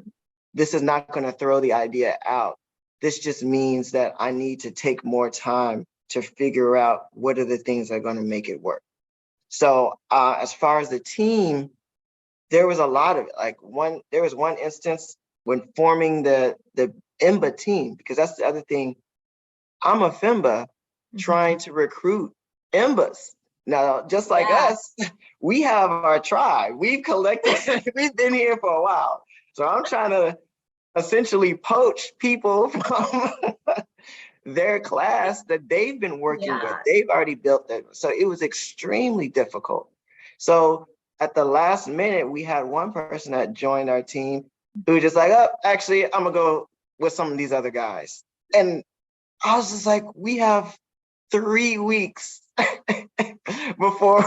Speaker 2: this is not gonna throw the idea out. this just means that I need to take more time to figure out what are the things that are going to make it work. So as far as the team, there was a lot of it. Like there was one instance when forming the FEMBA team, because that's the other thing. I'm a FEMBA trying to recruit FEMBAs. Now, just like us, we have our tribe. We've collected, we've been here for a while. So I'm trying to essentially poach people from their class that they've been working with. They've already built that. So it was extremely difficult. So at the last minute, we had one person that joined our team who was just like, oh, actually, I'm gonna go with some of these other guys. And I was just like, we have 3 weeks before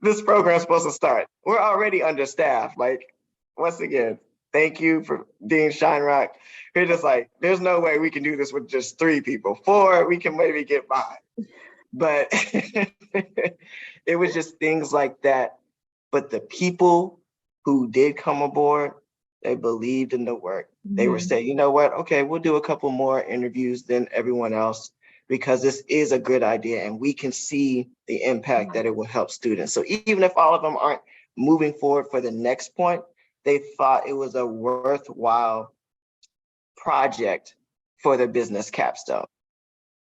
Speaker 2: this program's supposed to start. We're already understaffed. Like, once again, thank you for being Scheinrock. We're just like, there's no way we can do this with just 3 people. 4, we can maybe get by. But it was just things like that. But the people who did come aboard, they believed in the work. They were saying, you know what? Okay, we'll do a couple more interviews than everyone else, because this is a good idea and we can see the impact that it will help students. So even if all of them aren't moving forward for the next point, they thought it was a worthwhile project for the business capstone.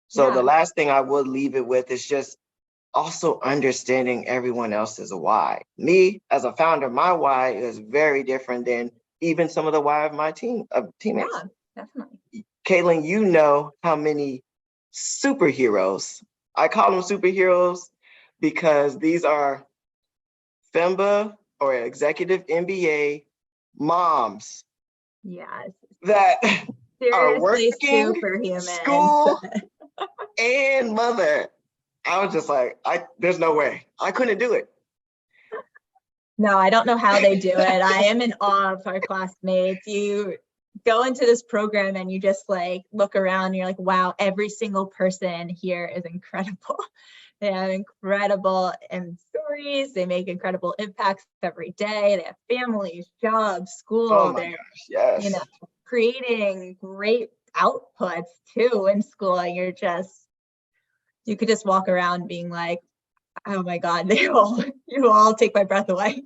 Speaker 2: So the last thing I would leave it with is just also understanding everyone else's why. Me, as a founder, my why is very different than even some of the why of my teammates.
Speaker 1: Yeah, definitely.
Speaker 2: Caitlin, you know how many superheroes, I call them superheroes because these are FEMBA or executive MBA moms that are working,
Speaker 1: superhuman.
Speaker 2: school, and mother. I was just like, there's no way. I couldn't do it.
Speaker 1: No, I don't know how they do it. I am in awe of our classmates. You go into this program and you just like look around and you're like, wow, every single person here is incredible. They have incredible stories. They make incredible impacts every day. They have families, jobs, school.
Speaker 2: Oh my gosh, yes.
Speaker 1: You know, creating great outputs too in school. And you could just walk around being like, oh my God, you all take my breath away.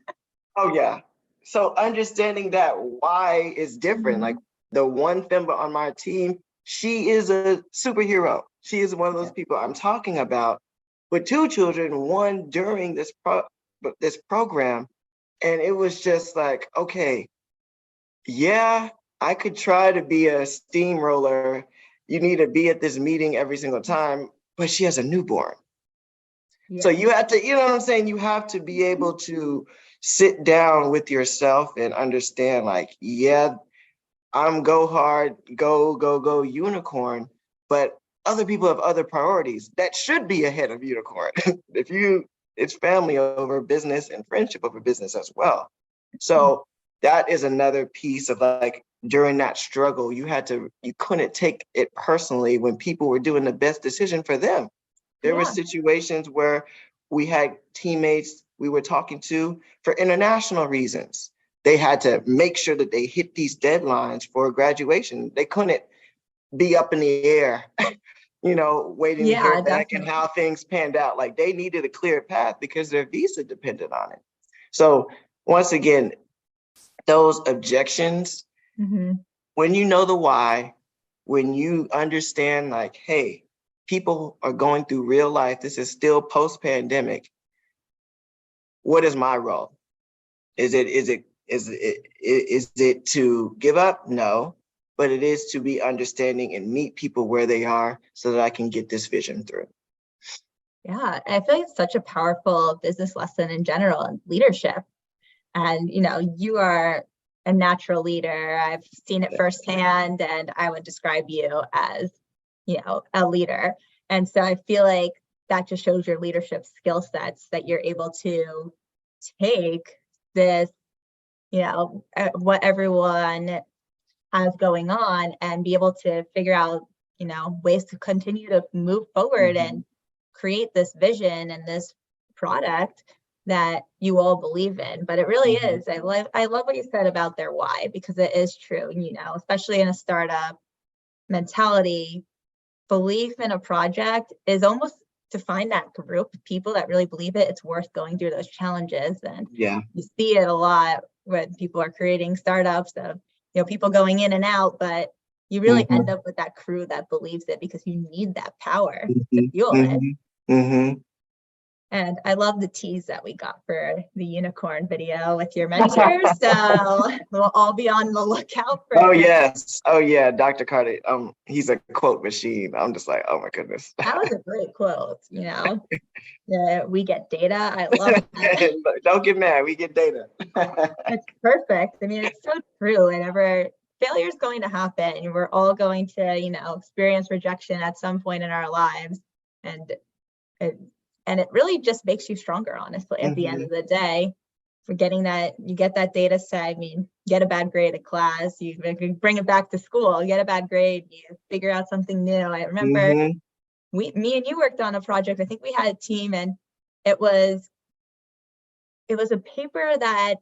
Speaker 2: Oh yeah. So understanding that why is different. Like the one FEMBA on my team, she is a superhero. She is one of those people I'm talking about with 2 children, one during this program. And it was just like, okay, yeah, I could try to be a steamroller. You need to be at this meeting every single time, but she has a newborn. So you have to, you know what I'm saying? You have to be able to sit down with yourself and understand, like, yeah, I'm go hard, go unicorn, but other people have other priorities that should be ahead of unicorn. It's family over business and friendship over business as well. So that is another piece of, like, during that struggle, you couldn't take it personally when people were doing the best decision for them. There were situations where we had teammates we were talking to for international reasons. They had to make sure that they hit these deadlines for graduation. They couldn't be up in the air, waiting to hear back and how things panned out. Like, they needed a clear path because their visa depended on it. So once again, those objections, when you know the why, when you understand, like, hey, people are going through real life. This is still post-pandemic. What is my role? Is it to give up? No, but it is to be understanding and meet people where they are so that I can get this vision through.
Speaker 1: Yeah, I feel like it's such a powerful business lesson in general and leadership. And, you are a natural leader. I've seen it firsthand, and I would describe you as a leader. And so I feel like that just shows your leadership skill sets, that you're able to take this, what everyone has going on and be able to figure out, ways to continue to move forward and create this vision and this product that you all believe in. But it really is. I love what you said about their why, because it is true, especially in a startup. mentality, belief in a project is almost to find that group of people that really believe it's worth going through those challenges. And
Speaker 2: Yeah.
Speaker 1: you see it a lot when people are creating startups of, people going in and out, but you really end up with that crew that believes it because you need that power to fuel it. And I love the tease that we got for the UNYKRN video with your mentors. So we'll all be on the lookout for
Speaker 2: Oh, yes. Oh, yeah. Dr. Carter, he's a quote machine. I'm just like, oh my goodness.
Speaker 1: That was a great quote, we get data. I love that.
Speaker 2: Don't get mad. We get data.
Speaker 1: It's perfect. I mean, it's so true. Whenever failure is going to happen, we're all going to, experience rejection at some point in our lives. And it really just makes you stronger, honestly, at the end of the day. For getting that, you get that data set. I mean, get a bad grade at class, you bring it back to school, get a bad grade, you figure out something new. I remember me and you worked on a project. I think we had a team, and it was a paper that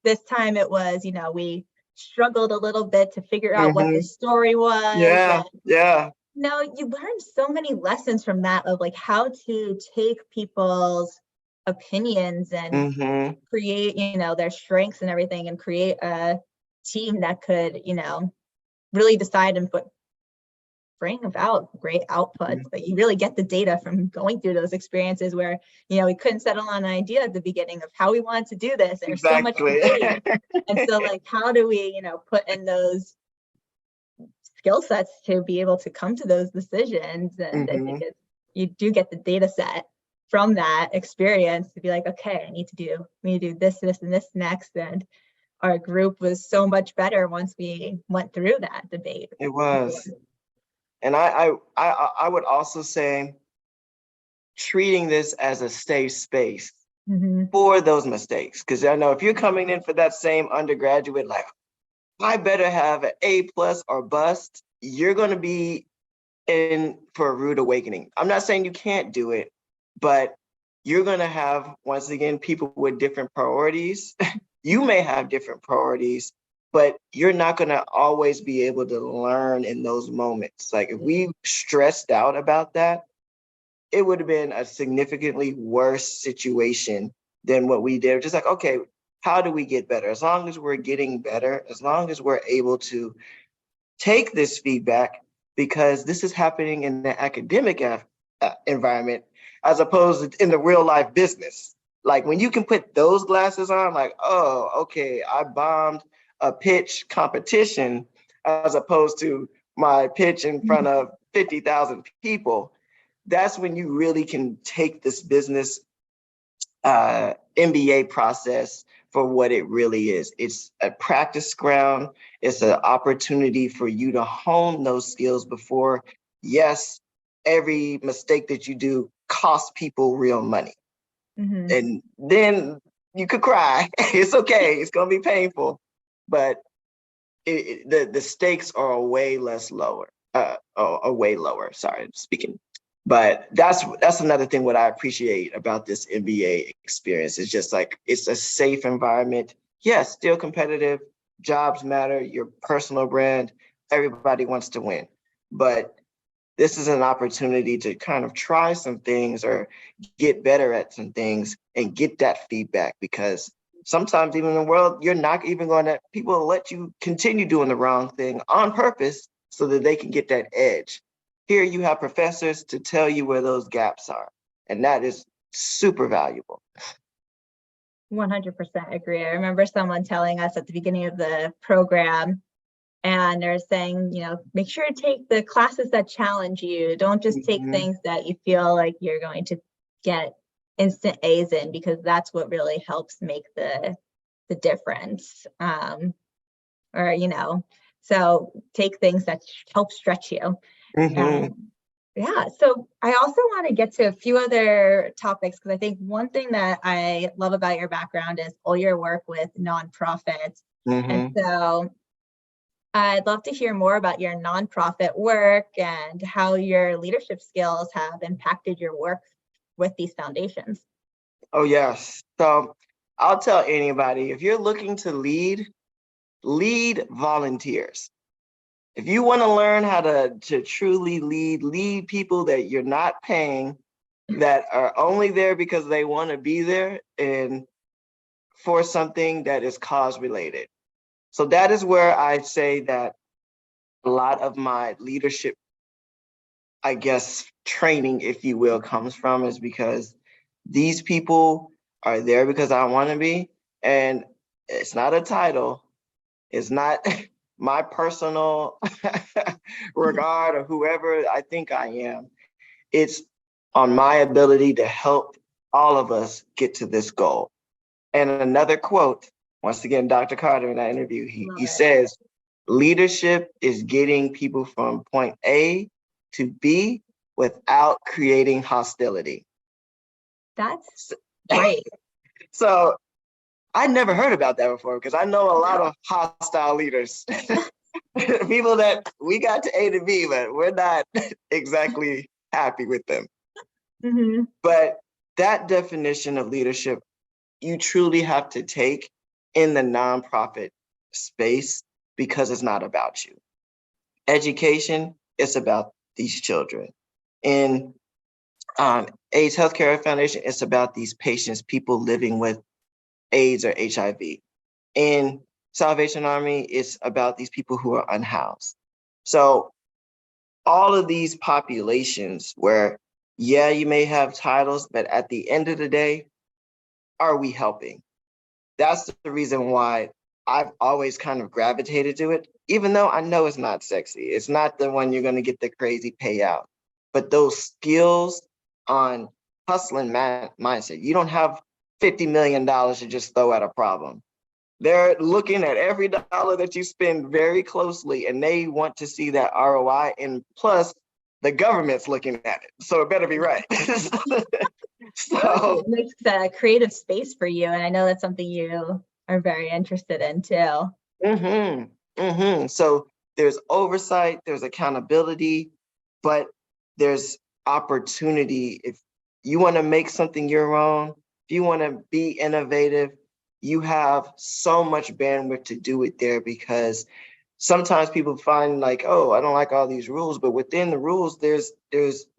Speaker 1: this time it was, we struggled a little bit to figure out what the story was.
Speaker 2: Yeah.
Speaker 1: You learn so many lessons from that of like how to take people's opinions and create, their strengths and everything, and create a team that could, really decide and bring about great outputs. But you really get the data from going through those experiences where, we couldn't settle on an idea at the beginning of how we wanted to do this. There's so much debate. And so like, how do we, put in those skill sets to be able to come to those decisions? And I think you do get the data set from that experience to be like, okay, we need to do this, and this next. And our group was so much better once we went through that debate.
Speaker 2: It was. And I would also say treating this as a safe space for those mistakes. Because I know if you're coming in for that same undergraduate, like, I better have an A+ or bust, you're going to be in for a rude awakening. I'm not saying you can't do it, but you're going to have, once again, people with different priorities. You may have different priorities, but you're not going to always be able to learn in those moments. Like if we stressed out about that, it would have been a significantly worse situation than what we did. Just like, okay, how do we get better? As long as we're getting better, as long as we're able to take this feedback, because this is happening in the academic environment, as opposed to in the real life business. Like when you can put those glasses on, like, oh, okay, I bombed a pitch competition as opposed to my pitch in front of 50,000 people. That's when you really can take this business MBA process for what it really is. It's a practice ground. It's an opportunity for you to hone those skills before, yes, every mistake that you do costs people real money. And then you could cry. It's okay. It's going to be painful, but the stakes are way lower. Sorry, I'm speaking. But that's another thing what I appreciate about this MBA experience. It's just like, it's a safe environment. Yes, still competitive. Jobs matter. Your personal brand. Everybody wants to win. But this is an opportunity to kind of try some things or get better at some things and get that feedback, because sometimes even in the world, you're not even going to, people will let you continue doing the wrong thing on purpose so that they can get that edge. Here you have professors to tell you where those gaps are, and that is super valuable.
Speaker 1: 100% agree. I remember someone telling us at the beginning of the program, and they're saying, make sure to take the classes that challenge you. Don't just take things that you feel like you're going to get instant A's in, because that's what really helps make the difference. So take things that help stretch you. Yeah, so I also want to get to a few other topics, because I think one thing that I love about your background is all your work with nonprofits. And so I'd love to hear more about your nonprofit work and how your leadership skills have impacted your work with these foundations.
Speaker 2: Oh, yes. So I'll tell anybody, if you're looking to lead volunteers. If you want to learn how to truly lead people that you're not paying, that are only there because they want to be there and for something that is cause related. So that is where I say that a lot of my leadership, I guess, training, if you will, comes from, is because these people are there because I want to be. And it's not a title. It's not my personal regard or whoever I think I am. It's on my ability to help all of us get to this goal. And another quote, once again, Dr. Carter in that interview, he says, leadership is getting people from point A to B without creating hostility.
Speaker 1: That's great.
Speaker 2: So I never heard about that before, because I know a lot of hostile leaders. People that we got to A to B, but we're not exactly happy with them.
Speaker 1: Mm-hmm.
Speaker 2: But that definition of leadership, you truly have to take in the nonprofit space, because it's not about you. Education, it's about these children. In AIDS Healthcare Foundation, it's about these patients, people living with AIDS or HIV. In Salvation Army, it's about these people who are unhoused. So all of these populations where, yeah, you may have titles, but at the end of the day, are we helping? That's the reason why I've always kind of gravitated to it, even though I know it's not sexy. It's not the one you're going to get the crazy payout. But those skills on hustling mindset, you don't have $50 million to just throw at a problem. They're looking at every dollar that you spend very closely, and they want to see that ROI. And plus, the government's looking at it, so it better be right. So
Speaker 1: it makes a creative space for you, and I know that's something you are very interested in too.
Speaker 2: So there's oversight, there's accountability, but there's opportunity. If you want to make something your own, if you want to be innovative, you have so much bandwidth to do it there, because sometimes people find like, oh, I don't like all these rules, but within the rules, there's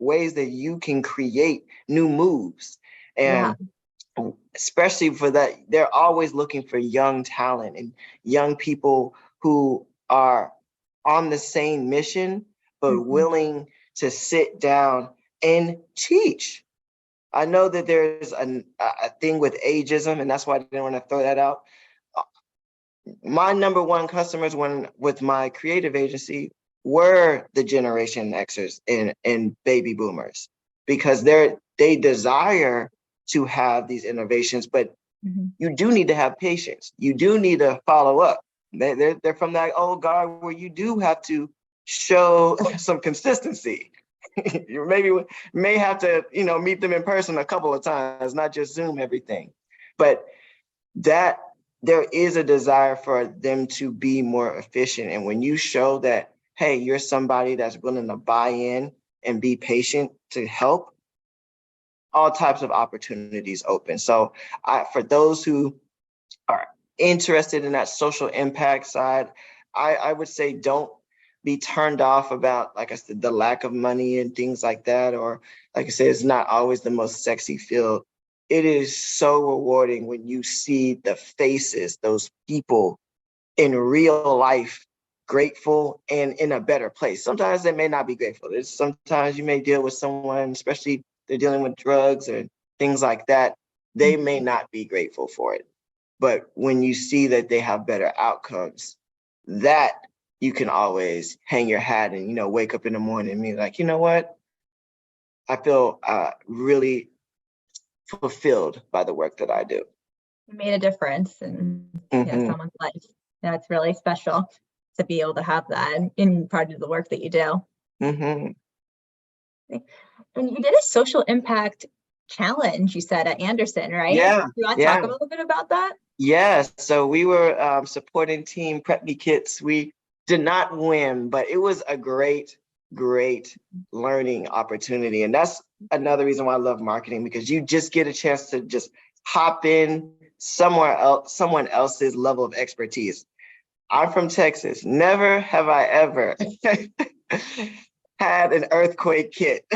Speaker 2: ways that you can create new moves. And especially for that, they're always looking for young talent and young people who are on the same mission, but willing to sit down and teach. I know that there's a thing with ageism, and that's why I didn't want to throw that out. My number one customers with my creative agency were the Generation Xers and baby boomers, because they desire to have these innovations, but you do need to have patience. You do need to follow up. They're from that old guard where you do have to show some consistency. You may have to, meet them in person a couple of times, not just Zoom everything. But that there is a desire for them to be more efficient. And when you show that, hey, you're somebody that's willing to buy in and be patient to help, all types of opportunities open. So for those who are interested in that social impact side, I would say don't be turned off about, like I said, the lack of money and things like that. Or like I said, it's not always the most sexy field. It is so rewarding when you see the faces, those people in real life, grateful and in a better place. Sometimes they may not be grateful. Sometimes you may deal with someone, especially if they're dealing with drugs or things like that, they may not be grateful for it. But when you see that they have better outcomes, that you can always hang your hat and, wake up in the morning and be like, you know what? I feel really fulfilled by the work that I do.
Speaker 1: You made a difference in someone's life. That's really special to be able to have that in part of the work that you do. And you did a social impact challenge, you said, at Anderson, right?
Speaker 2: Yeah.
Speaker 1: You want to talk a little bit about that?
Speaker 2: Yes. So we were supporting Team Prep Me Kits. We did not win, but it was a great learning opportunity. And that's another reason why I love marketing, because you just get a chance to just hop in someone else's level of expertise. I'm from Texas. Never have I ever had an earthquake kit.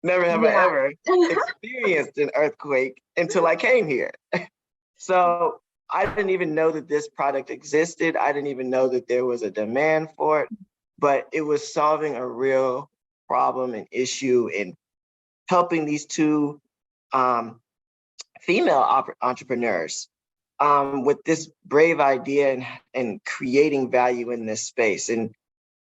Speaker 2: Never have I
Speaker 1: Yeah.
Speaker 2: ever experienced an earthquake until I came here. So I didn't even know that this product existed. I didn't even know that there was a demand for it, but it was solving a real problem and issue and helping these two female entrepreneurs with this brave idea and creating value in this space. And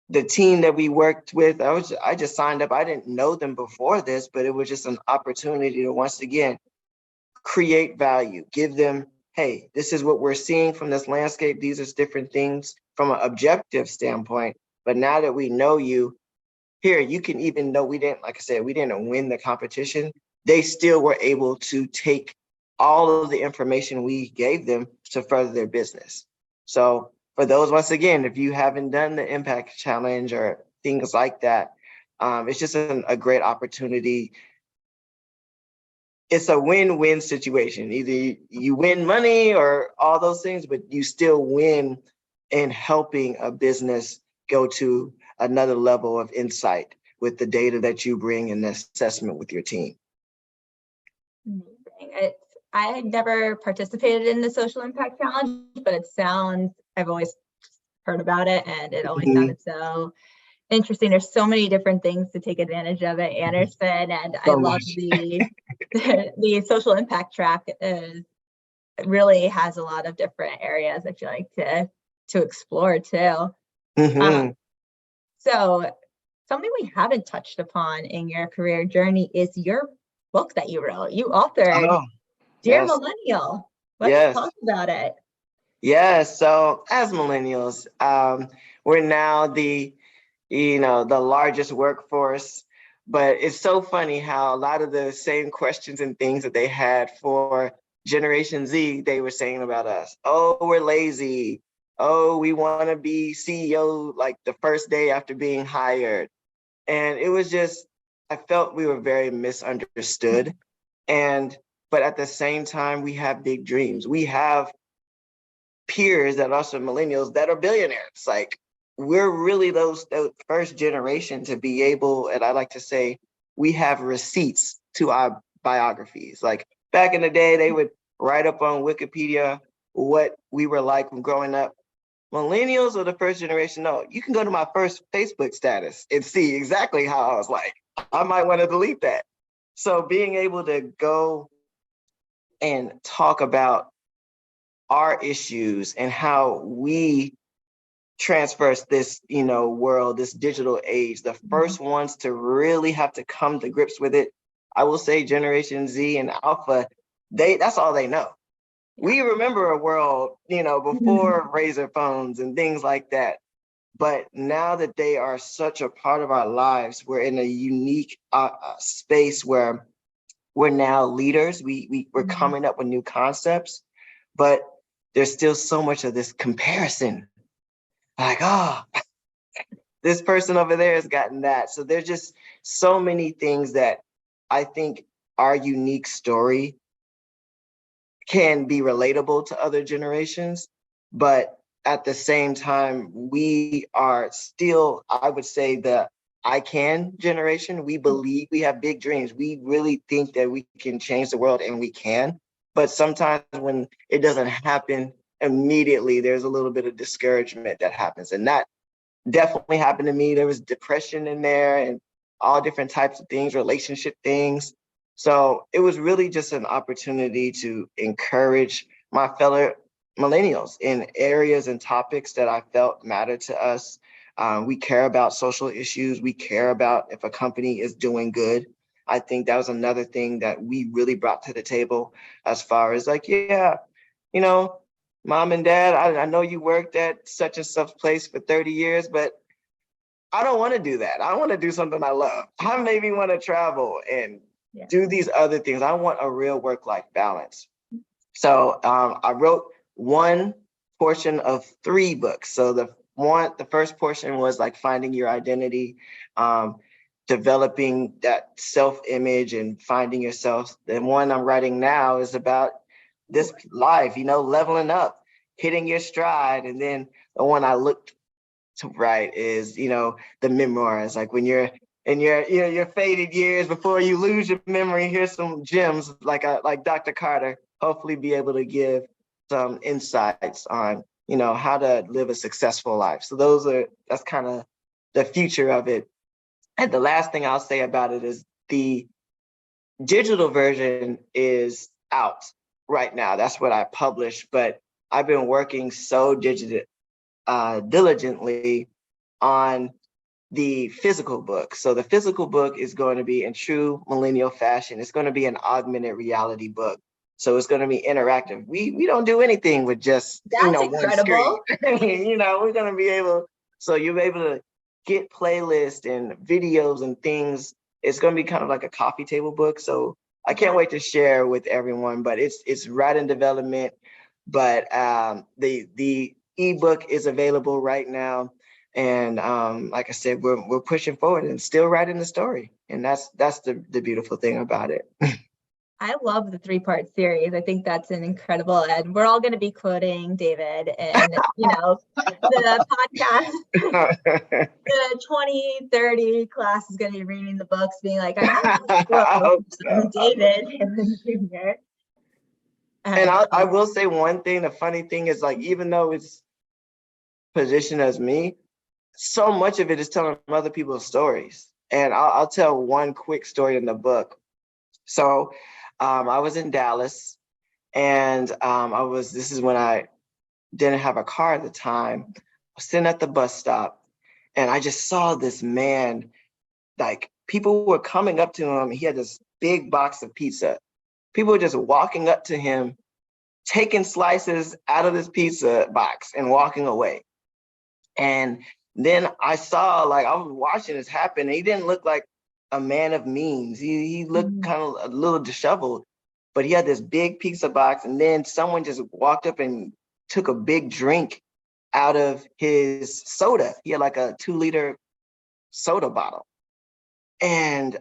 Speaker 2: the team that we worked with, I just signed up. I didn't know them before this, but it was just an opportunity to once again create value, give them, hey, this is what we're seeing from this landscape. These are different things from an objective standpoint. But now that we know you, here, you can even know we didn't, like I said, we didn't win the competition. They still were able to take all of the information we gave them to further their business. So for those, once again, if you haven't done the Impact Challenge or things like that, it's just a great opportunity. It's a win-win situation. Either you win money or all those things, but you still win in helping a business go to another level of insight with the data that you bring and the assessment with your team.
Speaker 1: Amazing. I had never participated in the Social Impact Challenge, but it sounds, I've always heard about it and it always sounded so interesting. There's so many different things to take advantage of at Anderson, and I love the social impact track. It really has a lot of different areas I feel like to explore too. So something we haven't touched upon in your career journey is your book that you wrote. You authored Dearmillenial. Let's talk about it.
Speaker 2: Yes. So as millennials, we're now the largest workforce, but it's so funny how a lot of the same questions and things that they had for Generation Z, they were saying about us. Oh, we're lazy. Oh, we want to be CEO like the first day after being hired. And it was just, I felt we were very misunderstood. But at the same time, we have big dreams. We have peers that are also millennials that are billionaires. Like, we're really those first generation to be able, and I like to say, we have receipts to our biographies. Like back in the day, they would write up on Wikipedia what we were like when growing up. Millennials are the first generation. No, you can go to my first Facebook status and see exactly how I was like. I might want to delete that. So being able to go and talk about our issues and how we transverse this, world, this digital age, the first ones to really have to come to grips with it, I will say Generation Z and Alpha, that's all they know. We remember a world, before razor phones and things like that. But now that they are such a part of our lives, we're in a unique space where we're now leaders. We're coming up with new concepts, but there's still so much of this comparison. Like, this person over there has gotten that. So there's just so many things that I think our unique story can be relatable to other generations. But at the same time, we are still, I would say, the I can generation. We believe we have big dreams. We really think that we can change the world, and we can. But sometimes when it doesn't happen immediately, there's a little bit of discouragement that happens. And that definitely happened to me. There was depression in there and all different types of things, relationship things. So it was really just an opportunity to encourage my fellow millennials in areas and topics that I felt mattered to us. We care about social issues. We care about if a company is doing good. I think that was another thing that we really brought to the table as far as like, Mom and Dad, I know you worked at such and such place for 30 years, but I don't want to do that. I want to do something I love. I maybe want to travel and do these other things. I want a real work-life balance. So I wrote one portion of 3 books. So the first portion was like finding your identity, developing that self-image and finding yourself. The one I'm writing now is about this life, leveling up, hitting your stride, and then the one I looked to write is, the memoirs. Like when you're in your faded years before you lose your memory, here's some gems like Dr. Carter, hopefully be able to give some insights on, how to live a successful life. So that's kind of the future of it. And the last thing I'll say about it is the digital version is out right now. That's what I published, but I've been working so diligently on the physical book. So the physical book is going to be in true millennial fashion. It's going to be an augmented reality book. So it's going to be interactive. We don't do anything with just
Speaker 1: incredible.
Speaker 2: One screen. We're going to be able, so you'll be able to get playlists and videos and things. It's going to be kind of like a coffee table book. So I can't wait to share with everyone, but it's right in development. But the ebook is available right now. And like I said, we're pushing forward and still writing the story. And that's the beautiful thing about it.
Speaker 1: I love the 3-part series. I think that's an incredible, and we're all going to be quoting David and, the podcast. The 2030 class is going to be reading the books, being like, I have this quote from David Jr.
Speaker 2: And I will say one thing, the funny thing is, like, even though it's positioned as me, so much of it is telling other people's stories. And I'll tell one quick story in the book. So I was in Dallas, and this is when I didn't have a car at the time. I was sitting at the bus stop, and I just saw this man, like people were coming up to him. He had this big box of pizza. People were just walking up to him, taking slices out of this pizza box and walking away. And then I saw, I was watching this happen. And he didn't look like a man of means. He looked kind of a little disheveled, but he had this big pizza box. And then someone just walked up and took a big drink out of his soda. He had like a 2-liter soda bottle. And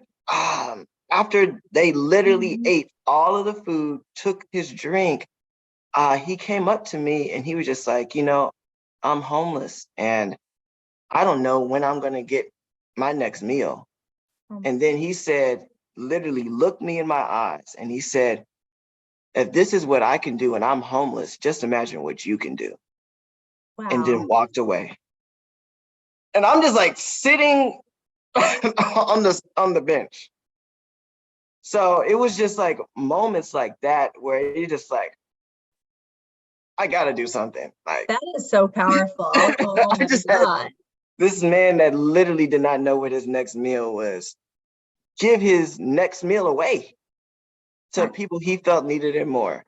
Speaker 2: after they literally ate all of the food, took his drink, he came up to me and he was just like, I'm homeless and I don't know when I'm going to get my next meal. And then he said, literally looked me in my eyes and he said, if this is what I can do and I'm homeless, just imagine what you can do. Wow. And then walked away. And I'm just like sitting on the bench. So it was just like moments like that where you're just like, I gotta do something. Like
Speaker 1: that is so powerful. Oh
Speaker 2: I just had this man that literally did not know what his next meal was, give his next meal away to people he felt needed it more.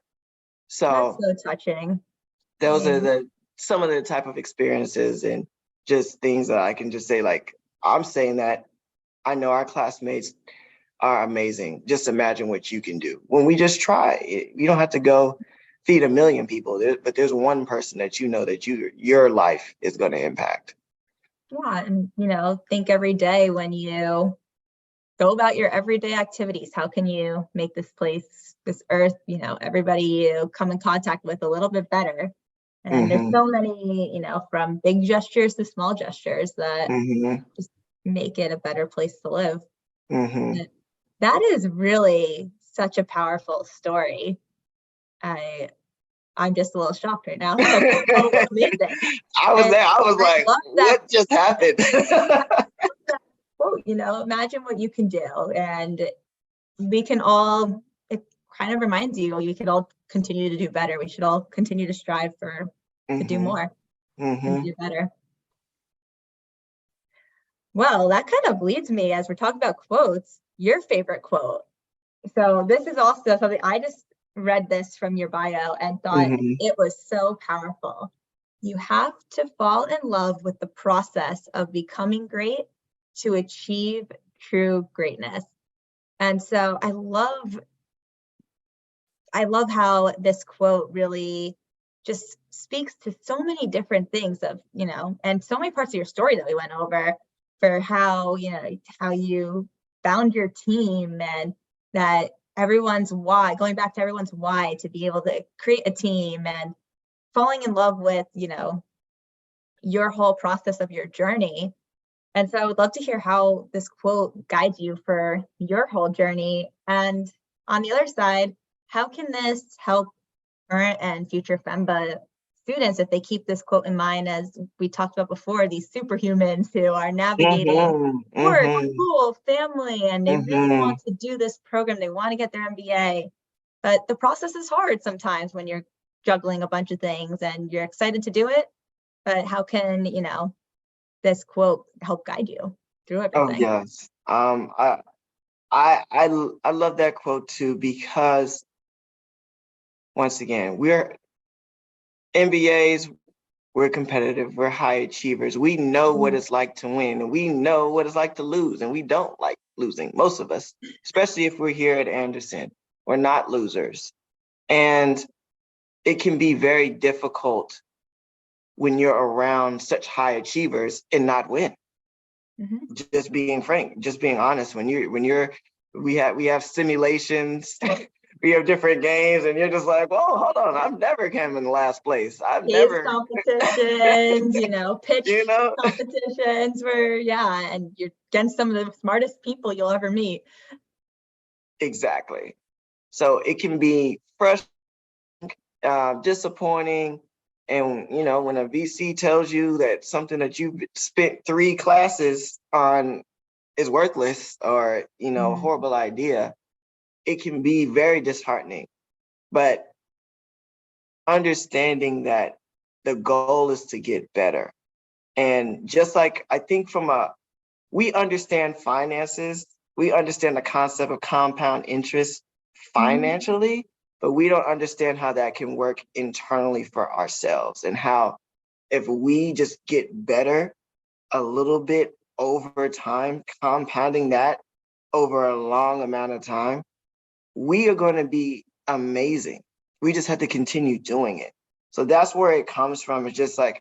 Speaker 2: So
Speaker 1: that's so touching.
Speaker 2: Those are some of the type of experiences and just things that I can just say, like, I'm saying that I know our classmates are amazing. Just imagine what you can do. When we just try, you don't have to go feed 1 million people, but there's one person that that your life is going to impact.
Speaker 1: Yeah, and think every day when you go about your everyday activities, how can you make this place, this earth, everybody you come in contact with a little bit better? And there's so many, from big gestures to small gestures that just make it a better place to live. That is really such a powerful story. I'm just a little shocked right now. Amazing.
Speaker 2: I was there. I was like, what just happened?
Speaker 1: Well, imagine what you can do. And we can all, it kind of reminds you, we can all continue to do better. We should all continue to strive to do more and do better. Well, that kind of leads me, as we're talking about quotes, your favorite quote. So this is also something, I just read this from your bio and thought it was so powerful. You have to fall in love with the process of becoming great to achieve true greatness. And so I love how this quote really just speaks to so many different things of, and so many parts of your story that we went over for how you found your team and that everyone's why, going back to everyone's why to be able to create a team and falling in love with, your whole process of your journey. And so I would love to hear how this quote guides you for your whole journey. And on the other side, how can this help current and future FEMBA students if they keep this quote in mind, as we talked about before, these superhumans who are navigating work, school, family, and they really want to do this program. They want to get their MBA. But the process is hard sometimes when you're juggling a bunch of things and you're excited to do it. But how can, this quote help guide you through everything?
Speaker 2: Oh, yes. I love that quote too, because once again, we're MBAs, we're competitive, we're high achievers. We know what it's like to win, and we know what it's like to lose, and we don't like losing, most of us, especially if we're here at Anderson. We're not losers. And it can be very difficult when you're around such high achievers and not win. Just being frank, just being honest. We have simulations, we have different games, and you're just like, whoa, hold on, I've never come in last place. I've never
Speaker 1: competitions, pitch competitions where, and you're against some of the smartest people you'll ever meet.
Speaker 2: Exactly. So it can be frustrating, disappointing. And, when a VC tells you that something that you've spent 3 classes on is worthless or, a horrible idea, it can be very disheartening. But understanding that the goal is to get better. And just like, I think we understand finances, we understand the concept of compound interest financially, but we don't understand how that can work internally for ourselves, and how if we just get better a little bit over time, compounding that over a long amount of time, we are going to be amazing. We just have to continue doing it. So that's where it comes from. It's just like,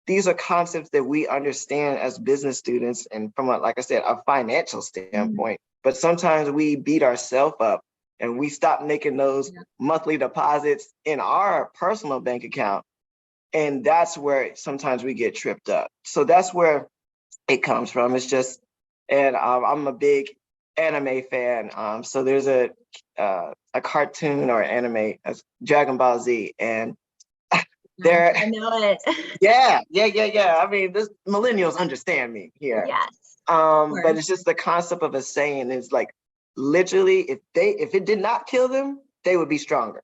Speaker 2: these are concepts that we understand as business students, and from like I said, a financial standpoint, but sometimes we beat ourselves up and we stop making those monthly deposits in our personal bank account. And that's where sometimes we get tripped up. So that's where it comes from. It's just, and I'm a big anime fan. So there's a cartoon or anime, Dragon Ball Z, and
Speaker 1: I know it.
Speaker 2: Yeah. I mean, this millennials understand me here.
Speaker 1: Yes.
Speaker 2: But it's just the concept of a saying is like, literally, if it did not kill them, they would be stronger.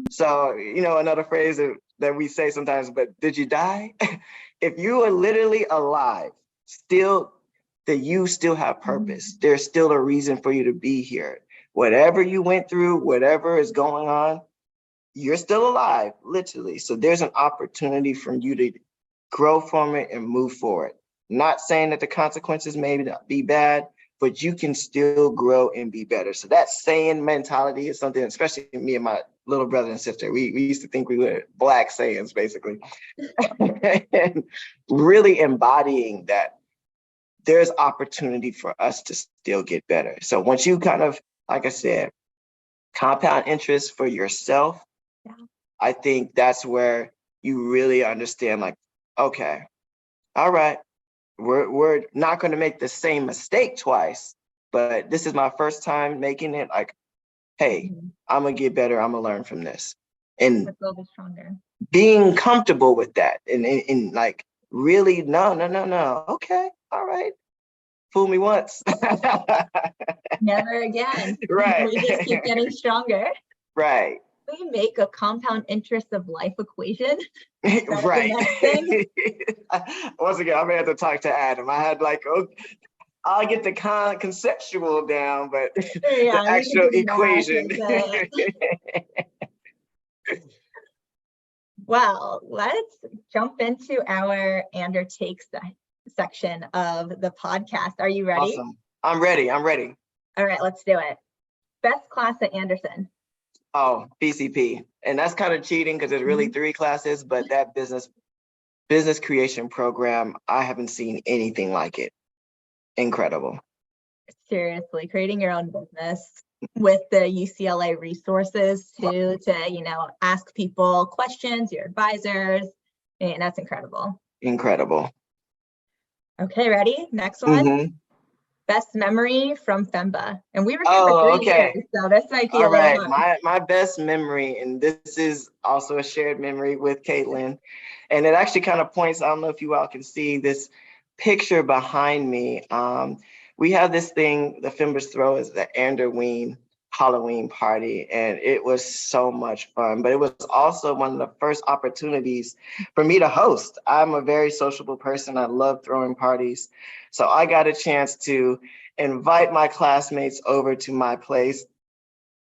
Speaker 2: So, another phrase that we say sometimes, but did you die? If you are literally alive, you still have purpose. There's still a reason for you to be here. Whatever you went through, whatever is going on, you're still alive, literally. So there's an opportunity for you to grow from it and move forward. Not saying that the consequences may not be bad, but you can still grow and be better. So that saying mentality is something, especially me and my little brother and sister, we used to think we were Black sayings, basically. And really embodying that there's opportunity for us to still get better. So once you kind of, like I said, compound interest for yourself, I think that's where you really understand, like, okay, all right, we're not going to make the same mistake twice, but this is my first time making it. Like, hey, I'm going to get better. I'm going to learn from this. And being comfortable with that and like, really, no. Okay, all right. Fool me once.
Speaker 1: Never again.
Speaker 2: Right.
Speaker 1: We just keep getting stronger.
Speaker 2: Right.
Speaker 1: We make a compound interest of life equation.
Speaker 2: Right. Once again, I'm gonna have to talk to Adam. I had like, I'll get the conceptual down, but the actual equation.
Speaker 1: Well, let's jump into our Andertakes section of the podcast. Are you ready?
Speaker 2: Awesome. I'm ready.
Speaker 1: All right, let's do it. Best class at Anderson.
Speaker 2: Oh, BCP. And that's kind of cheating because there's really 3 classes, but that business creation program, I haven't seen anything like it. Incredible.
Speaker 1: Seriously, creating your own business with the UCLA resources to ask people questions, your advisors, and that's incredible.
Speaker 2: Incredible.
Speaker 1: Okay, ready? Next one.
Speaker 2: Mhm.
Speaker 1: Best memory from FEMBA. And we were here for
Speaker 2: Oh,
Speaker 1: 3
Speaker 2: okay.
Speaker 1: years, so this might be
Speaker 2: All
Speaker 1: a little
Speaker 2: right.
Speaker 1: hard.
Speaker 2: My best memory, and this is also a shared memory with Caitlin, and it actually kind of points, I don't know if you all can see this picture behind me. We have this thing, the FEMBA's throw is the Anderween Halloween party, and it was so much fun. But it was also one of the first opportunities for me to host. I'm a very sociable person. I love throwing parties. So I got a chance to invite my classmates over to my place.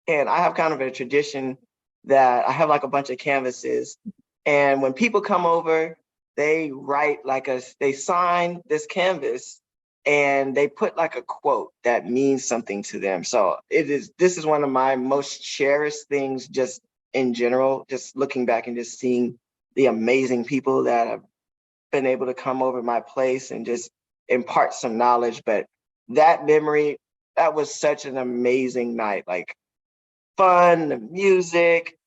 Speaker 2: And I have kind of a tradition that I have like a bunch of canvases. And when people come over, they write they sign this canvas and they put like a quote that means something to them. So this is one of my most cherished things just in general, just looking back and just seeing the amazing people that have been able to come over my place and just impart some knowledge. But that memory, that was such an amazing night. Like fun, the music,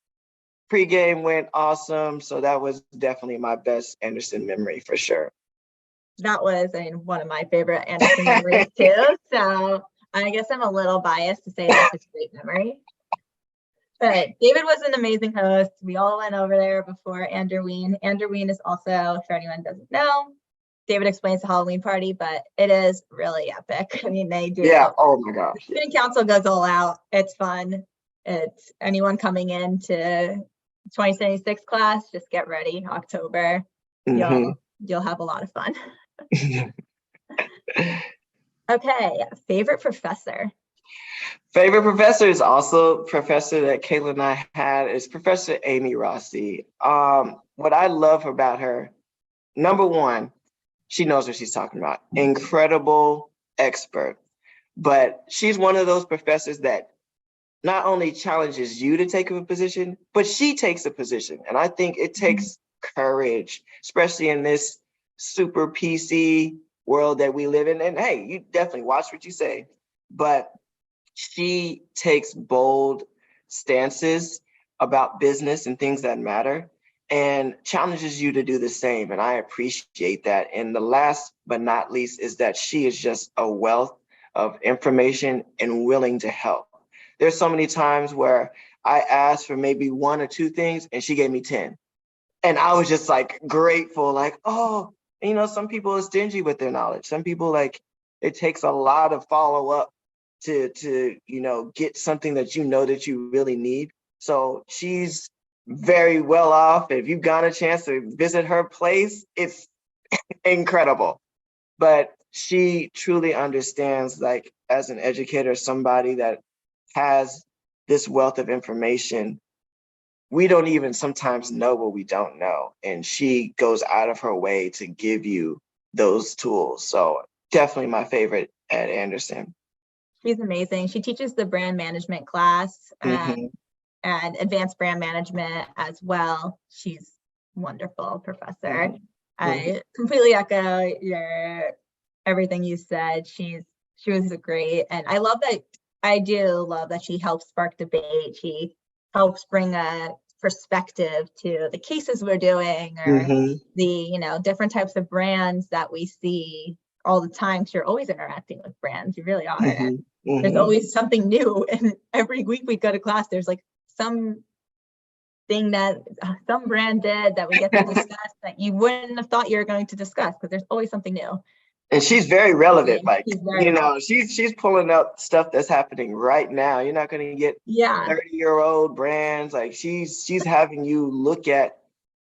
Speaker 2: pregame went awesome. So that was definitely my best Anderson memory for sure.
Speaker 1: That was, one of my favorite Anderson memories too. So I guess I'm a little biased to say that's a great memory. But David was an amazing host. We all went over there before Anderween. Anderween is also, for anyone doesn't know, David explains the Halloween party, but it is really epic. I mean, they do.
Speaker 2: Yeah. Oh my gosh.
Speaker 1: The student council goes all out. It's fun. It's anyone coming into 2076 class, just get ready. October, you'll have a lot of fun. Okay, favorite professor.
Speaker 2: Favorite professor is also professor that Caitlin and I had is Professor Aimee Rossi. What I love about her, number one, she knows what she's talking about. Incredible expert. But she's one of those professors that not only challenges you to take a position, but she takes a position. And I think it takes courage, especially in this super PC world that we live in. And hey, you definitely watch what you say. But she takes bold stances about business and things that matter and challenges you to do the same. And I appreciate that. And the last but not least is that she is just a wealth of information and willing to help. There's so many times where I asked for maybe 1 or 2 things and she gave me 10. And I was just like grateful, like, oh, some people are stingy with their knowledge. Some people it takes a lot of follow up to get something that that you really need. So she's very well off. If you've got a chance to visit her place, it's incredible. But she truly understands, like, as an educator, somebody that has this wealth of information, we don't even sometimes know what we don't know. And she goes out of her way to give you those tools. So definitely my favorite at Anderson.
Speaker 1: She's amazing. She teaches the brand management class and advanced brand management as well. She's a wonderful professor. I completely echo everything you said. She was great. And I do love that she helps spark debate. She helps bring a perspective to the cases we're doing or the, different types of brands that we see all the time. So you're always interacting with brands. You really are. And there's always something new. And every week we go to class, there's like some thing that some brand did that we get to discuss that you wouldn't have thought you were going to discuss, because there's always something new.
Speaker 2: And she's very relevant, like, she's pulling up stuff that's happening right now. You're not going to get 30-year-old brands. Like she's having you look at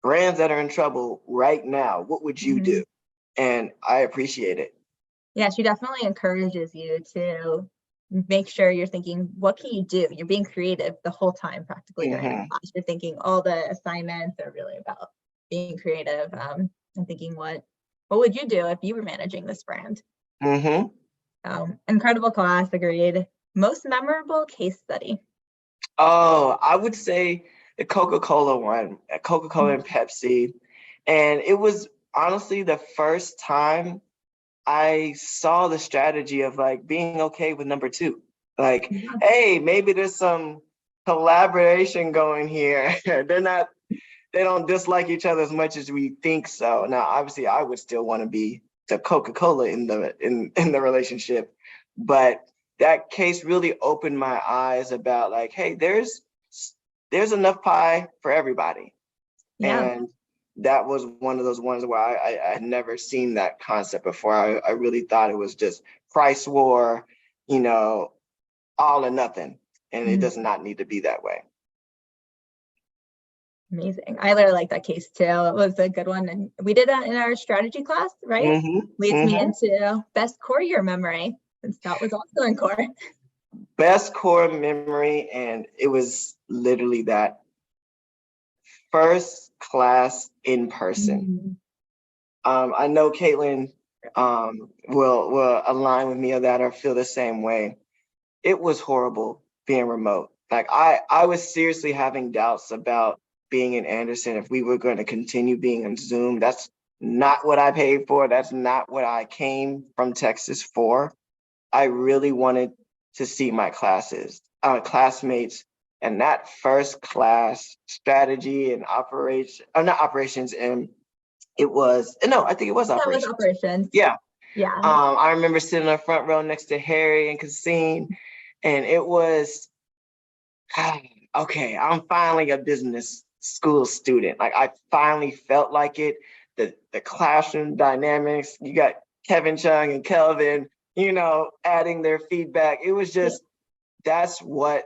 Speaker 2: brands that are in trouble right now. What would you do? And I appreciate it.
Speaker 1: Yeah, she definitely encourages you to make sure you're thinking, what can you do? You're being creative the whole time, practically during the class. You're thinking all the assignments are really about being creative and thinking, what would you do if you were managing this brand? Incredible class, agreed. Most memorable case study?
Speaker 2: Oh, I would say the Coca-Cola one, Coca-Cola and Pepsi. And it was honestly the first time I saw the strategy of like being okay with number 2. Like, hey, maybe there's some collaboration going here. They're not they don't dislike each other as much as we think so. Now, obviously, I would still want to be the Coca-Cola in the relationship, but that case really opened my eyes about like, hey, there's enough pie for everybody.
Speaker 1: Yeah.
Speaker 2: And that was one of those ones where I had never seen that concept before. I really thought it was just price war, you know, all or nothing. And it does not need to be that way.
Speaker 1: Amazing. I really like that case too. It was a good one. And we did that in our strategy class, right? Leads me into best core year memory, since that was also in core.
Speaker 2: Best core memory, and it was literally that first class in person. I know Caitlin will align with me on that or feel the same way. It was horrible being remote. Like I was seriously having doubts about being in Anderson if we were going to continue being on Zoom. That's not what I paid for. That's not what I came from Texas for. I really wanted to see my classmates, and that first class strategy and not operations, and it was, no, I think it was operations.
Speaker 1: That was operations.
Speaker 2: Yeah.
Speaker 1: Yeah.
Speaker 2: I remember sitting in the front row next to Harry and Cassine, and it was, okay, I'm finally a business school student. Like I finally felt like it. The classroom dynamics, you got Kevin Chung and Kelvin, you know, adding their feedback. It was just, that's what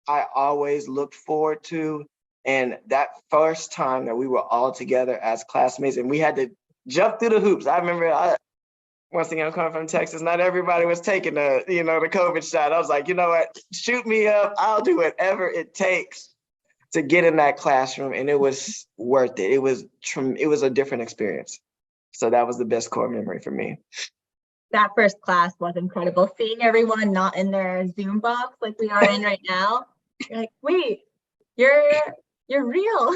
Speaker 2: I always looked forward to. And that first time that we were all together as classmates and we had to jump through the hoops. I remember, once again, I'm coming from Texas, not everybody was taking the COVID shot. I was like, you know what, shoot me up. I'll do whatever it takes to get in that classroom. And it was worth it. It was a different experience. So that was the best core memory for me.
Speaker 1: That first class was incredible. Seeing everyone not in their Zoom box like we are in right now. You're like, wait, you're real.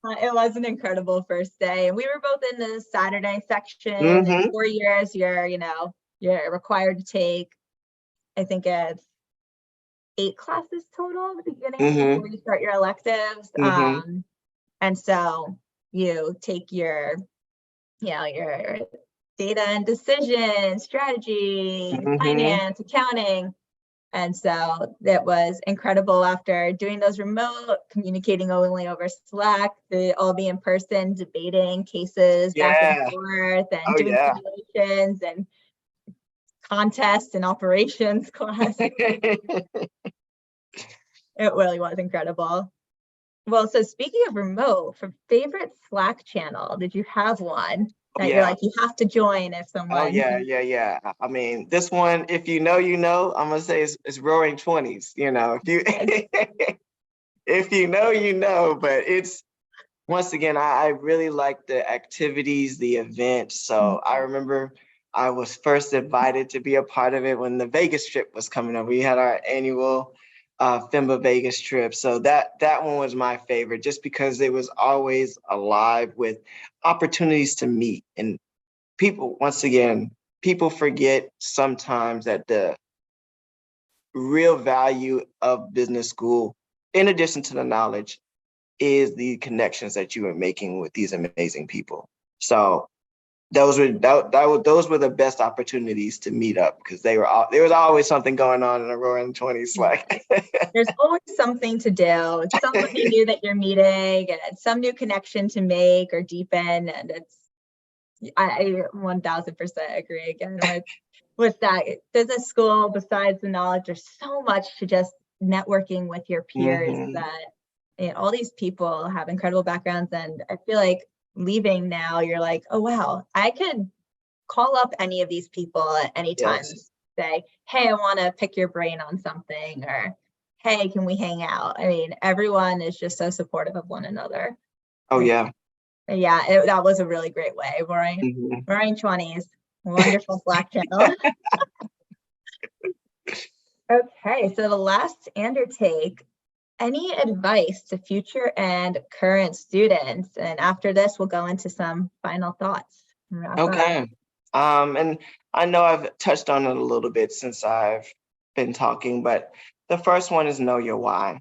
Speaker 1: It was an incredible first day. And we were both in the Saturday section. In 4 years, you're required to take, I think it's 8 classes total at the beginning before you start your electives. And so you take your data and decision, strategy, finance, accounting. And so that was incredible after doing those remote, communicating only over Slack, to all be in person, debating cases back and forth, and doing simulations and contests and operations class. It really was incredible. Well, so speaking of remote, for favorite Slack channel, did you have one that you're like, you have to join if someone?
Speaker 2: Oh, yeah. I mean, this one, if you know, I'm going to say it's Roaring 20s, if you know, but it's, once again, I really like the activities, the events. So I remember I was first invited to be a part of it when the Vegas trip was coming up. We had our annual FEMBA Vegas trip. So that one was my favorite, just because it was always alive with opportunities to meet. And people, once again, people forget sometimes that the real value of business school, in addition to the knowledge, is the connections that you are making with these amazing people. So those were the best opportunities to meet up, because there was always something going on in the Roaring 20s. Like
Speaker 1: there's always something to do, somebody new that you're meeting, and some new connection to make or deepen. And I 1000% agree again with that. Business school, besides the knowledge, there's so much to just networking with your peers that all these people have incredible backgrounds. And I feel like leaving now, you're like, oh wow, I could call up any of these people at any time, say, hey, I want to pick your brain on something, or hey, can we hang out? I mean, everyone is just so supportive of one another.
Speaker 2: Oh yeah.
Speaker 1: That was a really great way. Roaring 20s, wonderful Slack channel. Okay, so the last Andertake. Any advice to future and current students? And after this, we'll go into some final thoughts.
Speaker 2: Okay. And I know I've touched on it a little bit since I've been talking, but the first one is know your why.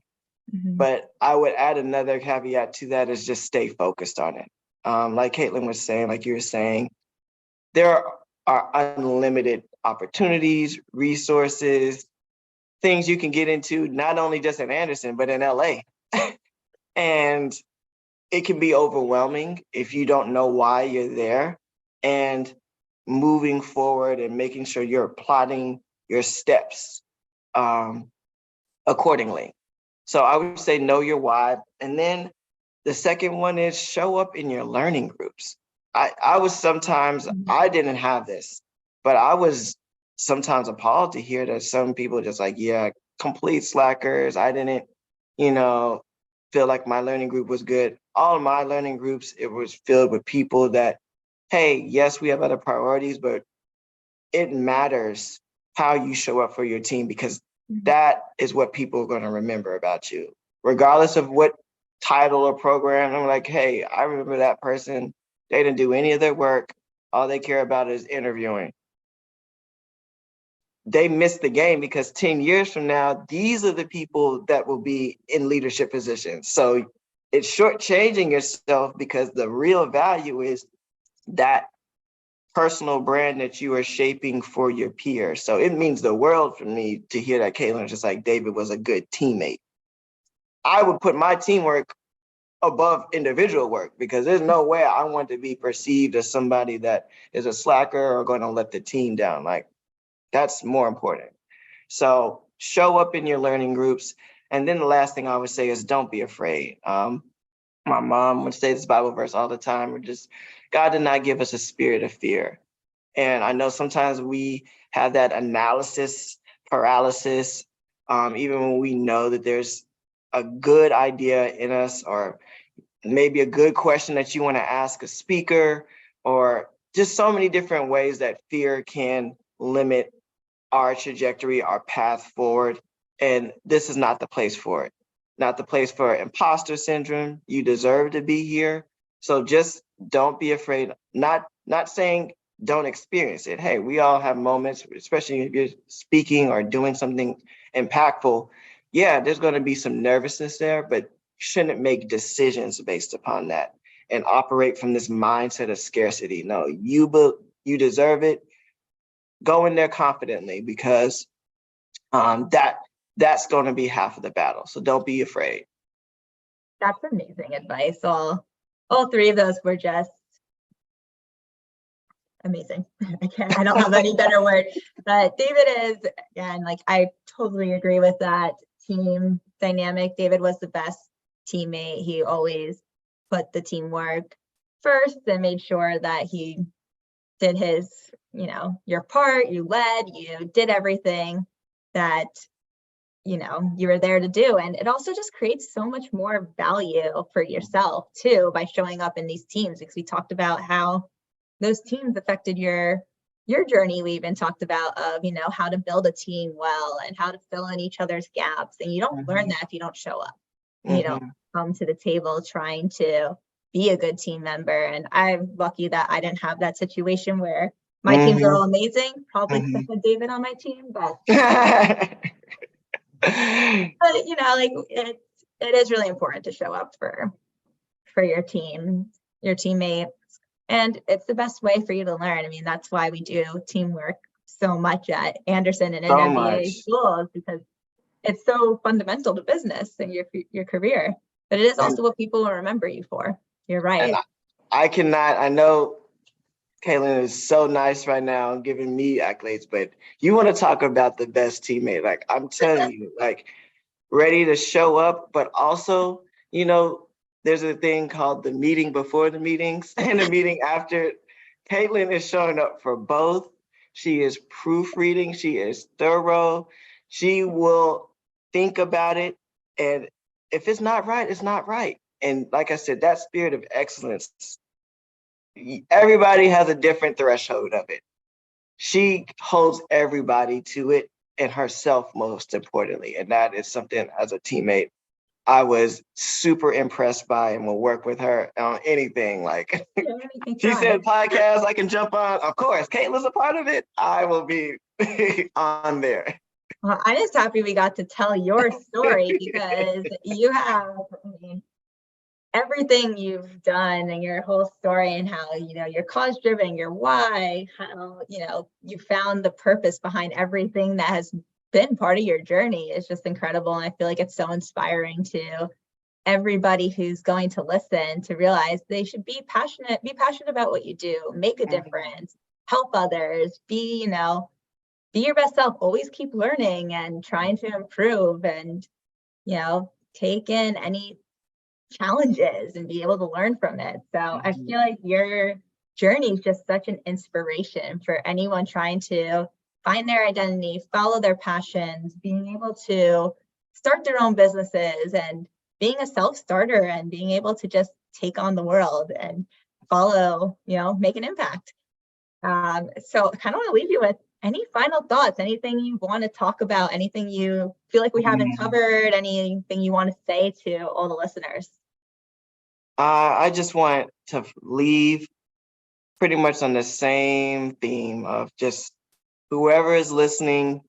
Speaker 2: But I would add another caveat to that is just stay focused on it. Like Caitlin was saying, like you were saying, there are unlimited opportunities, resources, things you can get into, not only just in Anderson, but in LA. And it can be overwhelming if you don't know why you're there. And moving forward and making sure you're plotting your steps accordingly. So I would say know your why. And then the second one is show up in your learning groups. I was sometimes, I didn't have this, but I was sometimes appalled to hear that some people just like, yeah, complete slackers. I didn't, feel like my learning group was good. All of my learning groups, it was filled with people that, hey, yes, we have other priorities, but it matters how you show up for your team, because that is what people are going to remember about you, regardless of what title or program. I'm like, hey, I remember that person. They didn't do any of their work. All they care about is interviewing. They missed the game, because 10 years from now, these are the people that will be in leadership positions. So it's shortchanging yourself, because the real value is that personal brand that you are shaping for your peers. So it means the world for me to hear that Caitlin, just like David, was a good teammate. I would put my teamwork above individual work, because there's no way I want to be perceived as somebody that is a slacker or going to let the team down. Like, that's more important. So show up in your learning groups. And then the last thing I would say is don't be afraid. My mom would say this Bible verse all the time, God did not give us a spirit of fear. And I know sometimes we have that analysis paralysis, even when we know that there's a good idea in us, or maybe a good question that you want to ask a speaker, or just so many different ways that fear can limit our trajectory, our path forward. And this is not the place for it. Not the place for imposter syndrome. You deserve to be here. So just don't be afraid. Not saying don't experience it. Hey, we all have moments, especially if you're speaking or doing something impactful. Yeah, there's going to be some nervousness there, but you shouldn't make decisions based upon that and operate from this mindset of scarcity. No, you deserve it. Go in there confidently, because that's going to be half of the battle. So don't be afraid.
Speaker 1: That's amazing advice. All three of those were just amazing. I don't have any better word. But David is, again, like, I totally agree with that team dynamic. David was the best teammate. He always put the teamwork first and made sure that he did his, your part, you led, you did everything that, you were there to do. And it also just creates so much more value for yourself too, by showing up in these teams, because we talked about how those teams affected your journey. We even talked about how to build a team well and how to fill in each other's gaps. And you don't learn that if you don't show up. You don't come to the table trying to be a good team member. And I'm lucky that I didn't have that situation where my teams are all amazing, probably except for David on my team, but it is really important to show up for your team, your teammates, and it's the best way for you to learn. I mean, that's why we do teamwork so much at Anderson and in MBA schools, because it's so fundamental to business and your career, but it is also what people will remember you for. You're right.
Speaker 2: I know Caitlin is so nice right now giving me accolades, but you want to talk about the best teammate. Like, I'm telling you, like, ready to show up, but also, there's a thing called the meeting before the meetings and the meeting after. Caitlin is showing up for both. She is proofreading. She is thorough. She will think about it. And if it's not right, it's not right. And like I said, that spirit of excellence, everybody has a different threshold of it. She holds everybody to it, and herself most importantly. And that is something, as a teammate, I was super impressed by, and will work with her on anything. Like, she said podcast I can jump on. Of course, Caitlin's a part of it. I will be on there.
Speaker 1: Well, I'm just happy we got to tell your story because you have, everything you've done and your whole story and how, you're cause driven, your why, how, you found the purpose behind everything that has been part of your journey is just incredible. And I feel like it's so inspiring to everybody who's going to listen to realize they should be passionate about what you do, make a difference, help others, be your best self, always keep learning and trying to improve and, take in any challenges and be able to learn from it. So I feel like your journey is just such an inspiration for anyone trying to find their identity, follow their passions, being able to start their own businesses and being a self-starter and being able to just take on the world and follow, make an impact. So I kind of want to leave you with any final thoughts, anything you want to talk about, anything you feel like we haven't covered, anything you want to say to all the listeners?
Speaker 2: I just want to leave pretty much on the same theme of just whoever is listening,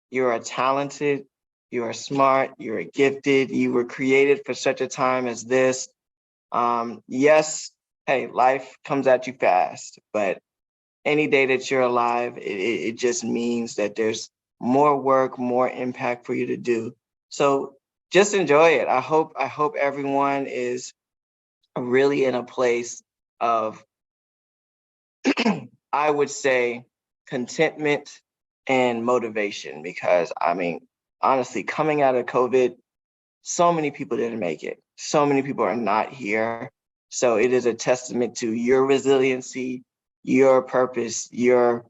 Speaker 2: you are talented, you are smart, you are gifted, you were created for such a time as this. Yes, hey, life comes at you fast, but any day that you're alive, it just means that there's more work, more impact for you to do. So just enjoy it. I hope everyone is really in a place of, I would say, contentment and motivation, because honestly, coming out of COVID, so many people didn't make it. So many people are not here. So it is a testament to your resiliency, your purpose, your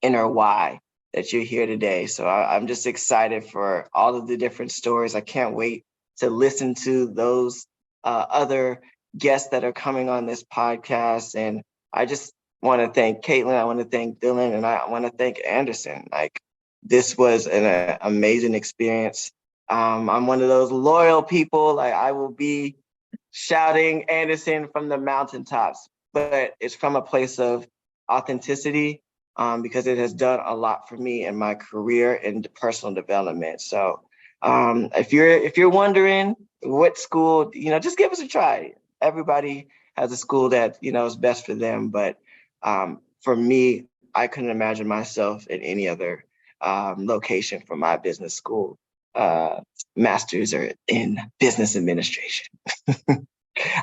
Speaker 2: inner why that you're here today. So I'm just excited for all of the different stories. I can't wait to listen to those other guests that are coming on this podcast. And I just want to thank Caitlin, I want to thank Dylan, and I want to thank Anderson. Like, this was an amazing experience. I'm one of those loyal people. Like, I will be shouting Anderson from the mountaintops, but it's from a place of authenticity, because it has done a lot for me in my career and personal development. So if you're wondering what school, just give us a try. Everybody has a school that, is best for them. But for me, I couldn't imagine myself in any other location for my business school. Masters are in business administration.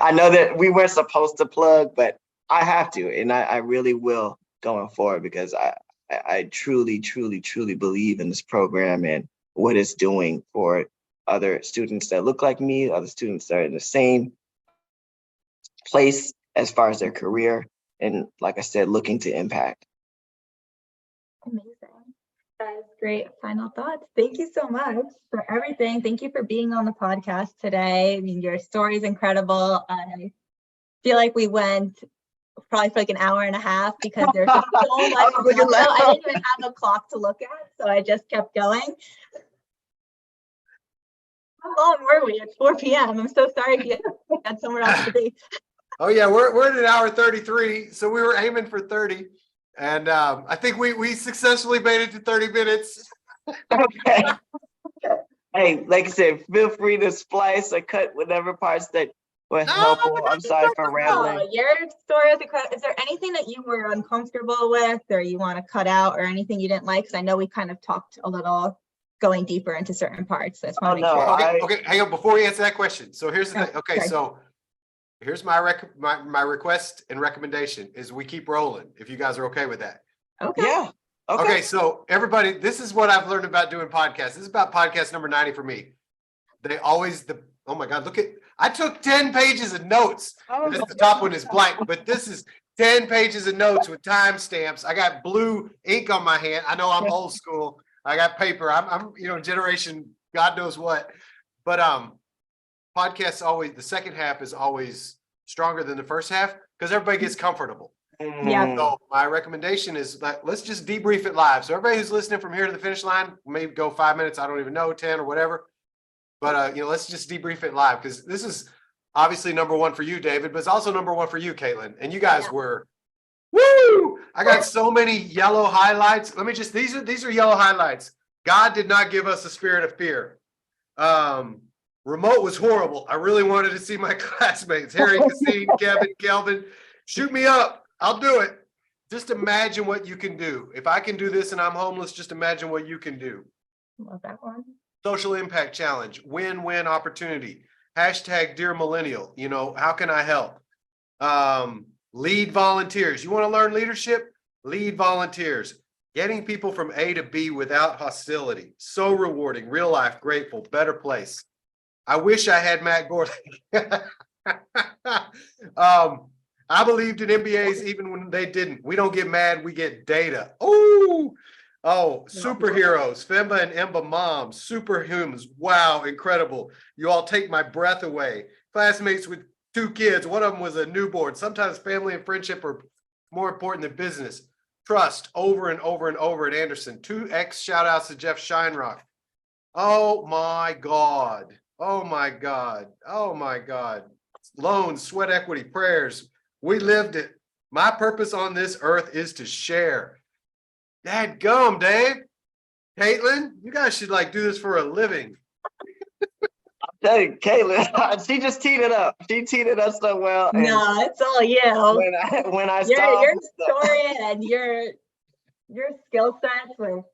Speaker 2: I know that we weren't supposed to plug, but I have to, and I really will going forward, because I truly, truly, truly believe in this program and what it's doing for other students that look like me, other students that are in the same place as far as their career, and like I said, looking to impact.
Speaker 1: Amazing. That is great final thoughts. Thank you so much for everything. Thank you for being on the podcast today. Your story is incredible. I feel like we went probably for like an hour and a half because there's just so much. I didn't even have a clock to look at, so I just kept going. How long were we? It's 4 p.m. I'm so sorry if you had somewhere else to be.
Speaker 3: Oh yeah, we're at an hour 33, so we were aiming for 30, and I think we successfully made it to 30 minutes.
Speaker 2: Okay. Hey, like I said, feel free to splice or cut whatever parts that were helpful. I'm sorry for rambling.
Speaker 1: Your story is incredible. Is there anything that you were uncomfortable with, or you want to cut out, or anything you didn't like? Because I know we kind of talked a little going deeper into certain parts. So I just want to make sure.
Speaker 3: Okay, hang on before we answer that question. So here's the thing. Okay, so here's my request and recommendation is we keep rolling, if you guys are okay with that.
Speaker 1: Okay.
Speaker 2: Yeah.
Speaker 3: Okay, so everybody, this is what I've learned about doing podcasts. This is about podcast number 90 for me. Oh my God, I took 10 pages of notes. The top one is blank, but this is 10 pages of notes with timestamps. I got blue ink on my hand. I know I'm old school. I got paper. I'm generation God knows what. But podcasts always, the second half is always stronger than the first half because everybody gets comfortable.
Speaker 1: Yeah.
Speaker 3: So my recommendation is that let's just debrief it live. So everybody who's listening from here to the finish line, maybe go 5 minutes. I don't even know, 10 or whatever. But let's just debrief it live because this is obviously number one for you, David, but it's also number one for you, Caitlin. And you guys were, woo! I got so many yellow highlights. These are yellow highlights. God did not give us a spirit of fear. Remote was horrible. I really wanted to see my classmates, Harry, Cassine, Kevin, Kelvin. Shoot me up. I'll do it. Just imagine what you can do. If I can do this and I'm homeless, just imagine what you can do.
Speaker 1: Love that one.
Speaker 3: Social impact challenge, win-win opportunity. Hashtag Dearmillenial. You know, how can I help? Lead volunteers. You want to learn leadership? Lead volunteers. Getting people from A to B without hostility. So rewarding. Real life, grateful, better place. I wish I had Matt Gorlick. I believed in MBAs even when they didn't. We don't get mad, we get data. Oh, superheroes, FEMBA and EMBA moms, superhumans. Wow, incredible. You all take my breath away. Classmates with 2 kids, one of them was a newborn. Sometimes family and friendship are more important than business. Trust over and over and over at Anderson. 2x shout outs to Jeff Scheinrock. Oh my God. Oh my God. Oh my God. Loans, sweat equity, prayers. We lived it. My purpose on this earth is to share. Dadgum, Dave. Caitlin, you guys should like do this for a living.
Speaker 2: Hey, Caitlin, she just teed it up. She teed it up so well. And
Speaker 1: No, it's all you.
Speaker 2: when I
Speaker 1: Your
Speaker 2: stopped,
Speaker 1: story and your skill sets with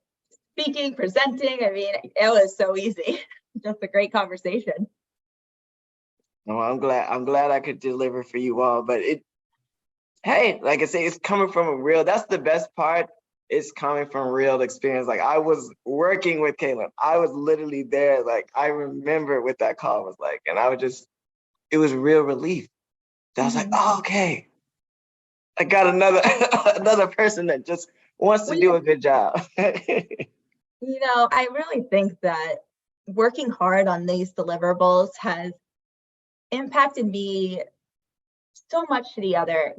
Speaker 1: speaking, presenting. I mean, it was so easy. Just a great conversation.
Speaker 2: well, I'm glad I could deliver for you all. But hey, like I say, it's coming from a real. That's the best part. It's coming from real experience. Like I was working with Caitlin. I was literally there. Like I remember what that call was like, and it was real relief. I was like, oh, okay, I got another person that just wants to do a good job.
Speaker 1: You know, I really think that working hard on these deliverables has impacted me so much for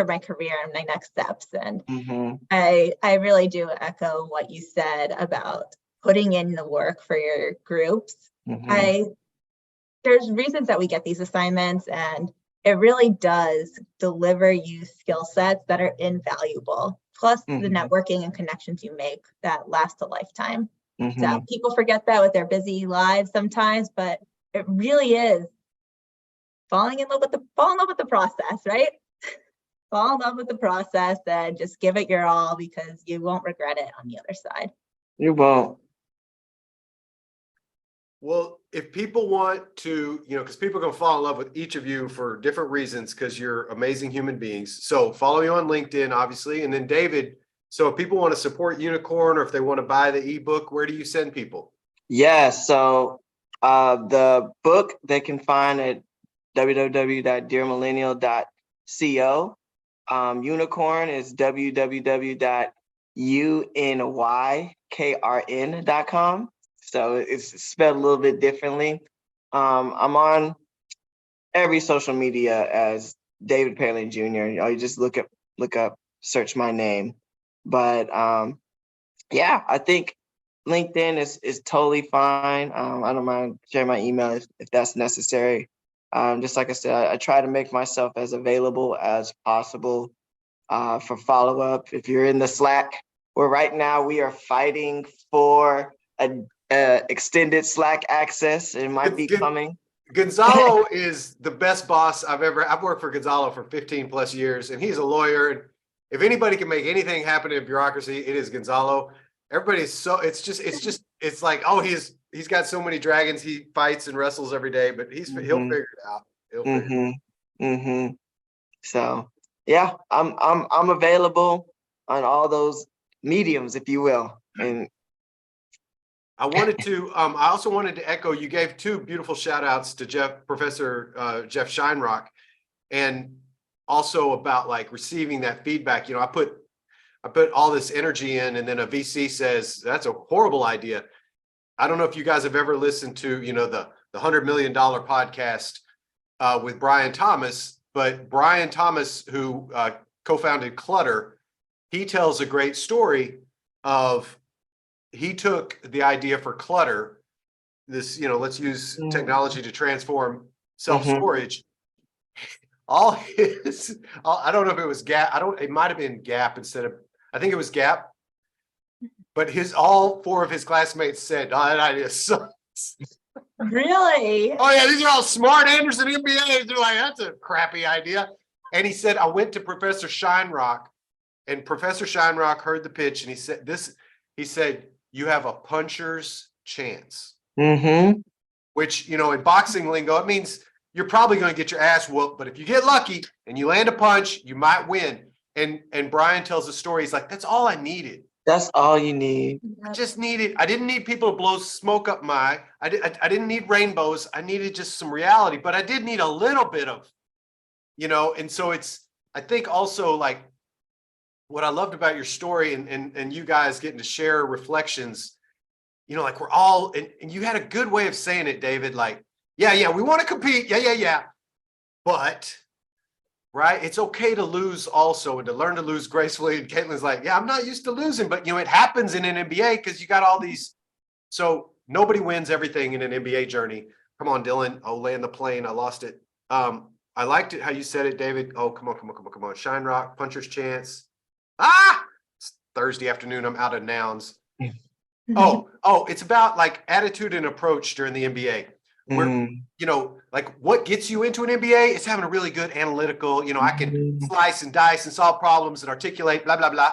Speaker 1: my career and my next steps. And I really do echo what you said about putting in the work for your groups. There's reasons that we get these assignments, and it really does deliver you skill sets that are invaluable, plus the networking and connections you make that last a lifetime. So people forget that with their busy lives sometimes, but it really is fall in love with the process, right? Fall in love with the process and just give it your all, because you won't regret it on the other side.
Speaker 2: You won't.
Speaker 3: Well, if people want to, because people are going to fall in love with each of you for different reasons, because you're amazing human beings. So follow you on LinkedIn, obviously. And then David, so if people want to support UNYKRN, or if they want to buy the ebook, where do you send people?
Speaker 2: Yeah, so the book they can find at www.dearmillenial.co. UNYKRN is www.UNYKRN.com. So it's spelled a little bit differently. I'm on every social media as David Palin Jr. You just look up, search my name. But yeah, I think LinkedIn is totally fine. I don't mind sharing my email if that's necessary. Just like I said, I try to make myself as available as possible for follow-up. If you're in the Slack, where right now we are fighting for extended Slack access. It might be coming.
Speaker 3: Gonzalo is the best boss I've worked for Gonzalo for 15 plus years, and he's a lawyer. And if anybody can make anything happen in bureaucracy, it is Gonzalo. Everybody's so it's like, oh, he's got so many dragons he fights and wrestles every day, but he'll figure it out. He'll figure it out.
Speaker 2: So yeah, I'm available on all those mediums, if you will. And
Speaker 3: I also wanted to echo, you gave 2 beautiful shout outs to Professor Jeff Scheinrock, and also about like receiving that feedback. I put all this energy in, and then a VC says, that's a horrible idea. I don't know if you guys have ever listened to, the $100 million podcast with Brian Thomas, but Brian Thomas, who co-founded Clutter, he tells a great story of, he took the idea for Clutter, this, let's use technology to transform self-storage. I don't know if it was Gap. It might've been Gap I think it was Gap. but all four of his classmates said, "Oh, that idea sucks."
Speaker 1: Really?
Speaker 3: Oh yeah, these are all smart Anderson MBAs. They're like, that's a crappy idea. And he said, I went to Professor Scheinrock, and Professor Scheinrock heard the pitch, and he said, you have a puncher's chance.
Speaker 2: Mm-hmm.
Speaker 3: Which, in boxing lingo, it means you're probably going to get your ass whooped, but if you get lucky and you land a punch, you might win. And Brian tells the story. He's like, that's all I needed.
Speaker 2: That's all you need.
Speaker 3: I didn't need people to blow smoke up I didn't need rainbows. I needed just some reality, but I did need a little bit of, and so I think also like what I loved about your story and you guys getting to share reflections, like we're all, and you had a good way of saying it, David, like, yeah, we want to compete. Yeah. But right, it's okay to lose also and to learn to lose gracefully. And Caitlin's like, yeah, I'm not used to losing, but it happens in an NBA because you got all these. So nobody wins everything in an NBA journey. Come on, Dylan. I'll land the plane. I lost it. I liked it how you said it, David. Oh, come on. Scheinrock, puncher's chance. It's Thursday afternoon. I'm out of nouns. Oh, it's about like attitude and approach during the NBA. Where, like what gets you into an MBA is having a really good analytical, I can slice and dice and solve problems and articulate, blah, blah, blah.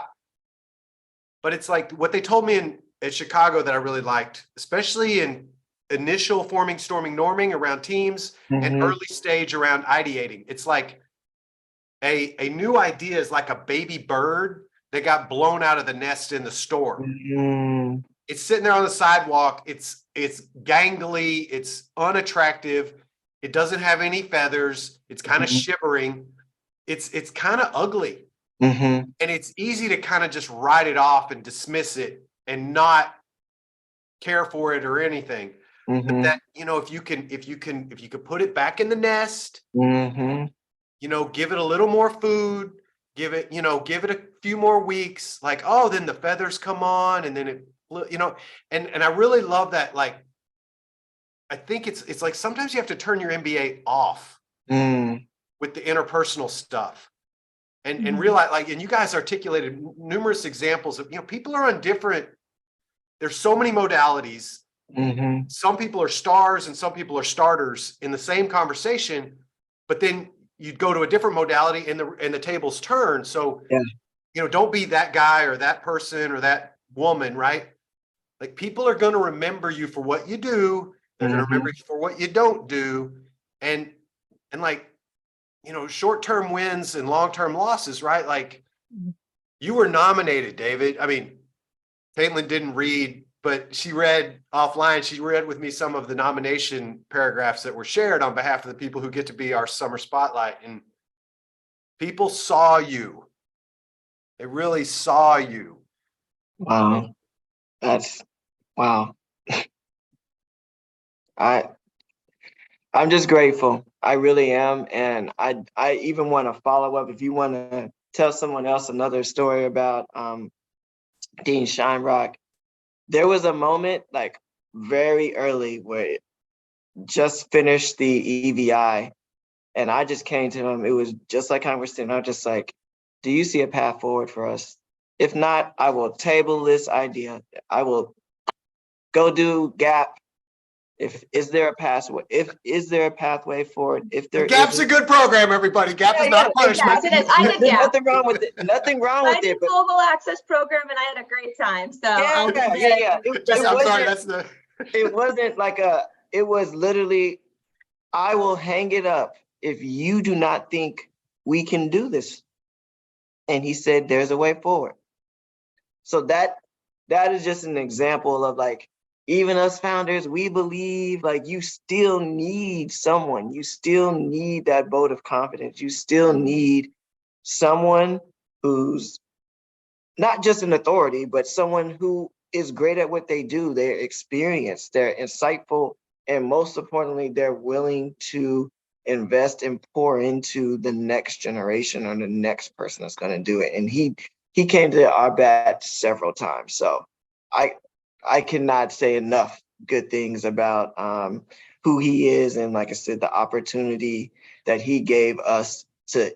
Speaker 3: But it's like what they told me at Chicago that I really liked, especially in initial forming, storming, norming around teams and early stage around ideating. It's like a new idea is like a baby bird that got blown out of the nest in the storm. It's sitting there on the sidewalk. It's gangly. It's unattractive. It doesn't have any feathers. It's kind of shivering. It's kind of ugly. And it's easy to kind of just write it off and dismiss it and not care for it or anything. But that, if you could put it back in the nest, give it a little more food, give it a few more weeks, like, oh, then the feathers come on and then it, and I really love that. Like, I think it's like sometimes you have to turn your MBA off with the interpersonal stuff and realize, like, and you guys articulated numerous examples of, people are on different, there's so many modalities. Some people are stars and some people are starters in the same conversation, but then you'd go to a different modality and the tables turn. So, don't be that guy or that person or that woman, right? Like, people are going to remember you for what you do. They're going to remember you for what you don't do. And like, short-term wins and long-term losses, right? Like, you were nominated, David. I mean, Caitlin didn't read, but she read offline. She read with me some of the nomination paragraphs that were shared on behalf of the people who get to be our summer spotlight. And people saw you. They really saw you.
Speaker 2: Wow. Wow. I'm just grateful. I really am. And I even want to follow up. If you want to tell someone else another story about Dean Scheinrock, there was a moment like very early where it just finished the EVI and I just came to him. It was just like conversation. I was just like, do you see a path forward for us? If not, I will table this idea. I will go do GAP. Is there a pathway? Is there a pathway forward? If there
Speaker 3: GAP's a good program, everybody. GAP is not a punishment.
Speaker 1: Yes, I did GAP.
Speaker 2: Nothing wrong with it. Nothing wrong with
Speaker 1: I did
Speaker 2: it. But
Speaker 1: global access program and I had a great time. So
Speaker 2: yeah.
Speaker 3: I'm sorry, that's the.
Speaker 2: It wasn't like it was literally, I will hang it up if you do not think we can do this. And he said, there's a way forward. So that is just an example of like, even us founders, we believe like you still need someone. You still need that vote of confidence. You still need someone who's not just an authority, but someone who is great at what they do. They're experienced, they're insightful, and most importantly, they're willing to invest and pour into the next generation or the next person that's going to do it. And he came to our bat several times. So I cannot say enough good things about who he is. And like I said, the opportunity that he gave us to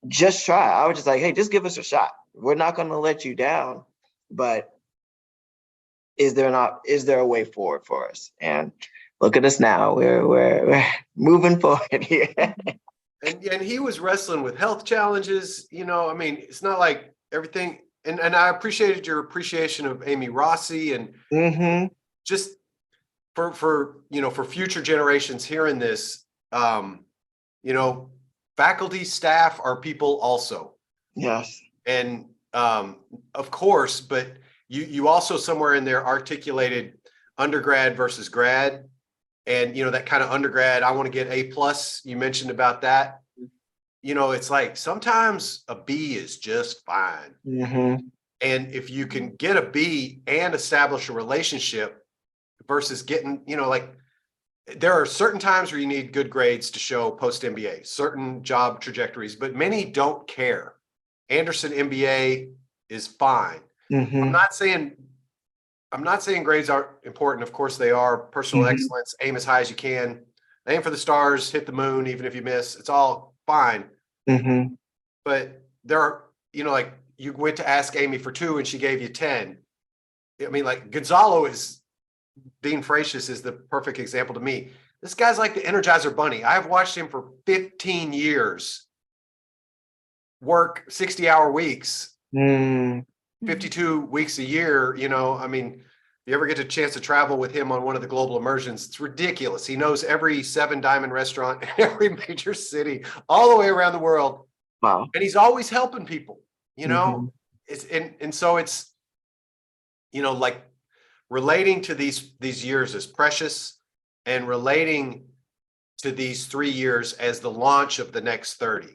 Speaker 2: just try. I was just like, hey, just give us a shot. We're not going to let you down, but is there a way forward for us? And look at us now. We're moving forward here.
Speaker 3: And he was wrestling with health challenges. I mean, it's not like everything. And I appreciated your appreciation of Aimee Rossi, and just for future generations hearing this, faculty, staff are people also.
Speaker 2: Yes.
Speaker 3: And of course, but you also somewhere in there articulated undergrad versus grad, and that kind of undergrad, I want to get A+. You mentioned about that. It's like sometimes a B is just fine. And if you can get a B and establish a relationship versus getting, like there are certain times where you need good grades to show post MBA, certain job trajectories, but many don't care. Anderson MBA is fine. I'm not saying grades aren't important. Of course they are. Personal excellence, aim as high as you can, aim for the stars, hit the moon, even if you miss, it's all fine. But there are, like you went to ask Aimee for 2 and she gave you 10. I mean, like Gonzalo is, Dean Fratius is the perfect example to me. This guy's like the Energizer Bunny. I've watched him for 15 years work 60-hour weeks, 52 weeks a year. I mean, if you ever get a chance to travel with him on one of the global immersions, it's ridiculous. He knows every 7-diamond restaurant in every major city all the way around the world.
Speaker 2: Wow.
Speaker 3: And he's always helping people, it's, and so it's, like relating to these years is precious, and relating to these 3 years as the launch of the next 30.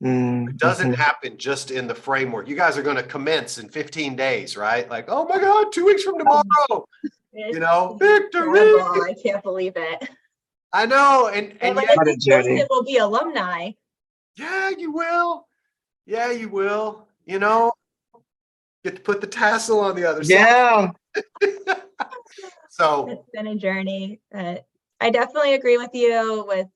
Speaker 3: It doesn't happen just in the framework. You guys are going to commence in 15 days, right? Like, oh my God, 2 weeks from tomorrow, victory.
Speaker 1: I can't believe it.
Speaker 3: I know. And
Speaker 1: yet, it will be alumni.
Speaker 3: Yeah, you will. Yeah, you will. Get to put the tassel on the other side. So
Speaker 1: it's been a journey. I definitely agree with you with,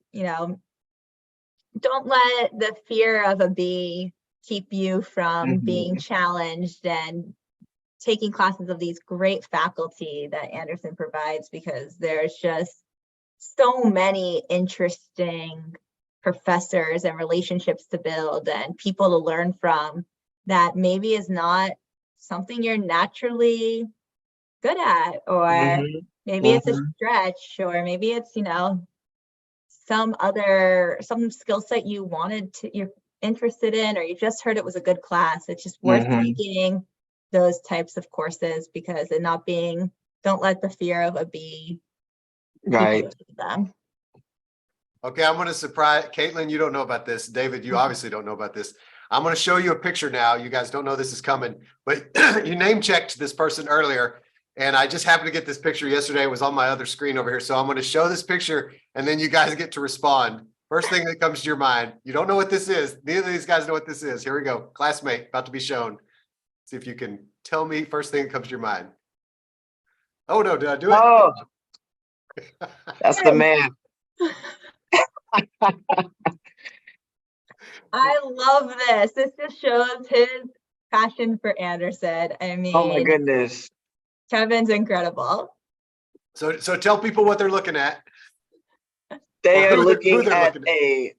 Speaker 1: don't let the fear of a B keep you from being challenged and taking classes of these great faculty that Anderson provides, because there's just so many interesting professors and relationships to build and people to learn from that maybe is not something you're naturally good at, or maybe it's a stretch, or maybe it's, some skill set you're interested in, or you just heard it was a good class. It's just worth taking those types of courses, because don't let the fear of a B
Speaker 2: right
Speaker 1: them.
Speaker 3: Okay, I'm going to surprise Caitlin. You don't know about this. David, you obviously don't know about this. I'm going to show you a picture now. You guys don't know this is coming, but you name checked this person earlier, and I just happened to get this picture yesterday. It was on my other screen over here. So I'm going to show this picture, and then you guys get to respond. First thing that comes to your mind. You don't know what this is. Neither of these guys know what this is. Here we go. Classmate about to be shown. See if you can tell me first thing that comes to your mind. Oh no, did I do it?
Speaker 2: Oh, that's the man.
Speaker 1: I love this. This just shows his passion for Anderson. I mean,
Speaker 2: oh my goodness.
Speaker 1: Kevin's incredible.
Speaker 3: So tell people what they're looking at.
Speaker 2: They are looking at a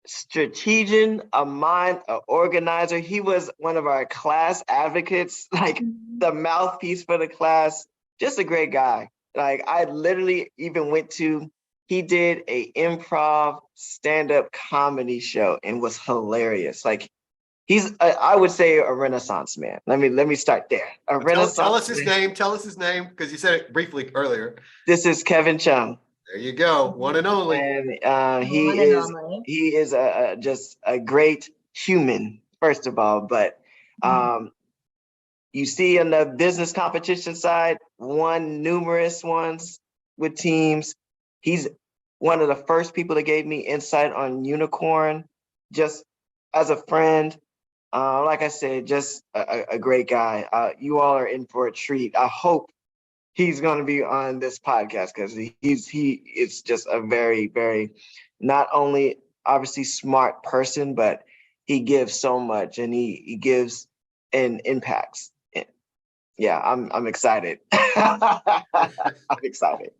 Speaker 2: strategian, a mind, an organizer. He was one of our class advocates, like the mouthpiece for the class. Just a great guy. Like I literally even he did a improv stand-up comedy show and was hilarious. Like he's, I would say, a Renaissance man. Let me start there.
Speaker 3: Tell us his name. Tell us his name, because you said it briefly earlier.
Speaker 2: This is Kevin Chung.
Speaker 3: There you go, one and only.
Speaker 2: And he is just a great human, first of all. But you see on the business competition side, won numerous ones with teams. He's one of the first people that gave me insight on UNYKRN, just as a friend. Like I said, just a great guy. You all are in for a treat. I hope he's going to be on this podcast, because he is just a very, very, not only obviously smart person, but he gives so much, and he gives and impacts yeah, I'm excited. I'm excited.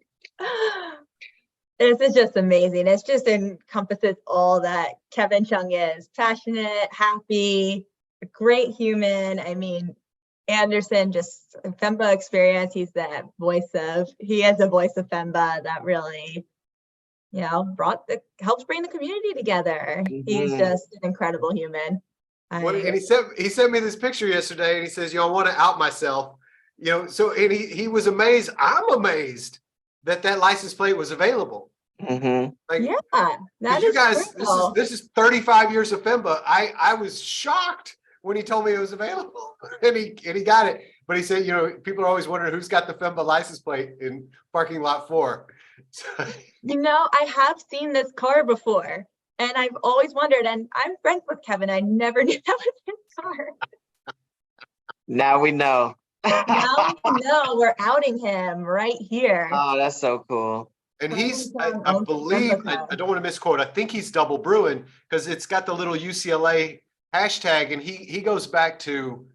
Speaker 1: This is just amazing. It just encompasses all that Kevin Chung is: passionate, happy, a great human. I mean, Anderson, just FEMBA experience. He is a voice of FEMBA that really, helps bring the community together. He's just an incredible human.
Speaker 3: Well, and he sent me this picture yesterday, and he says, I want to out myself. So and he was amazed. I'm amazed that license plate was available. Like,
Speaker 1: yeah, that
Speaker 3: you
Speaker 1: is
Speaker 3: guys,
Speaker 1: critical.
Speaker 3: this is 35 years of FEMBA. I was shocked when he told me it was available, and he got it. But he said, people are always wondering who's got the FEMBA license plate in parking lot 4. So,
Speaker 1: I have seen this car before, and I've always wondered, and I'm friends with Kevin. I never knew that was his car.
Speaker 2: Now we know.
Speaker 1: Now we know, we're outing him right here.
Speaker 2: Oh, that's so cool.
Speaker 3: and he's, I believe, I don't want to misquote, I think he's double brewing because it's got the little UCLA hashtag, and he goes back to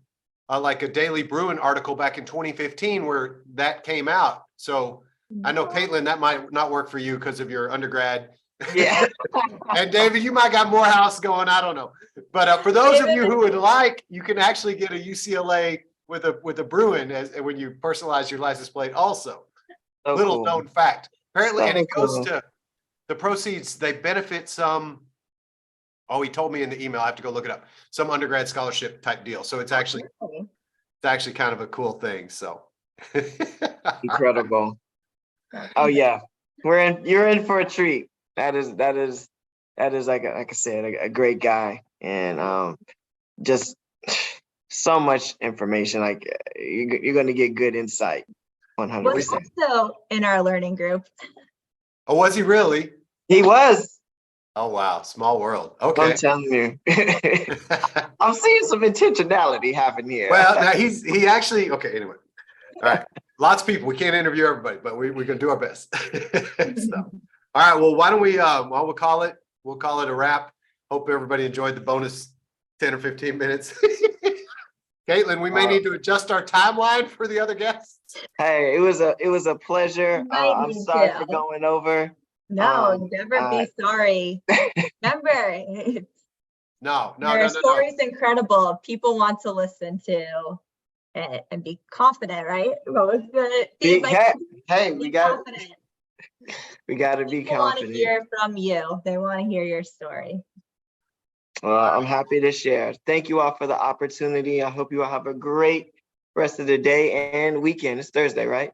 Speaker 3: like a Daily Bruin article back in 2015 where that came out. So I know, Caitlin, that might not work for you because of your undergrad.
Speaker 2: Yeah.
Speaker 3: And David, you might got Morehouse going, I don't know. But for those of you who would like, you can actually get a UCLA with a Bruin when you personalize your license plate also.
Speaker 2: So
Speaker 3: Little
Speaker 2: cool.
Speaker 3: known fact. Apparently,
Speaker 2: So
Speaker 3: and it goes
Speaker 2: cool.
Speaker 3: to the proceeds, they benefit some, he told me in the email, I have to go look it up, some undergrad scholarship type deal. So it's actually kind of a cool thing. So
Speaker 2: Incredible. Oh yeah. You're in for a treat. That is like I said, a great guy, and just so much information. Like you're going to get good insight. 100%.
Speaker 1: Was also in our learning group.
Speaker 3: Oh, was he really?
Speaker 2: He was.
Speaker 3: Oh wow, small world. Okay.
Speaker 2: I'm telling you. I'm seeing some intentionality happen here.
Speaker 3: Well, now he actually, okay, anyway. All right. Lots of people. We can't interview everybody, but we're gonna do our best. So, all right. Well, why don't we we'll call it a wrap. Hope everybody enjoyed the bonus 10 or 15 minutes. Caitlin, we may need to adjust our timeline for the other guests.
Speaker 2: Hey, it was a pleasure. I'm sorry for going over.
Speaker 1: No, never be sorry. Remember,
Speaker 3: No.
Speaker 1: Your story's incredible. People want to listen to it and be confident, right?
Speaker 2: Hey, we got to be confident.
Speaker 1: People want to hear from you. They want to hear your story.
Speaker 2: Well, I'm happy to share. Thank you all for the opportunity. I hope you all have a great rest of the day and weekend. It's Thursday, right?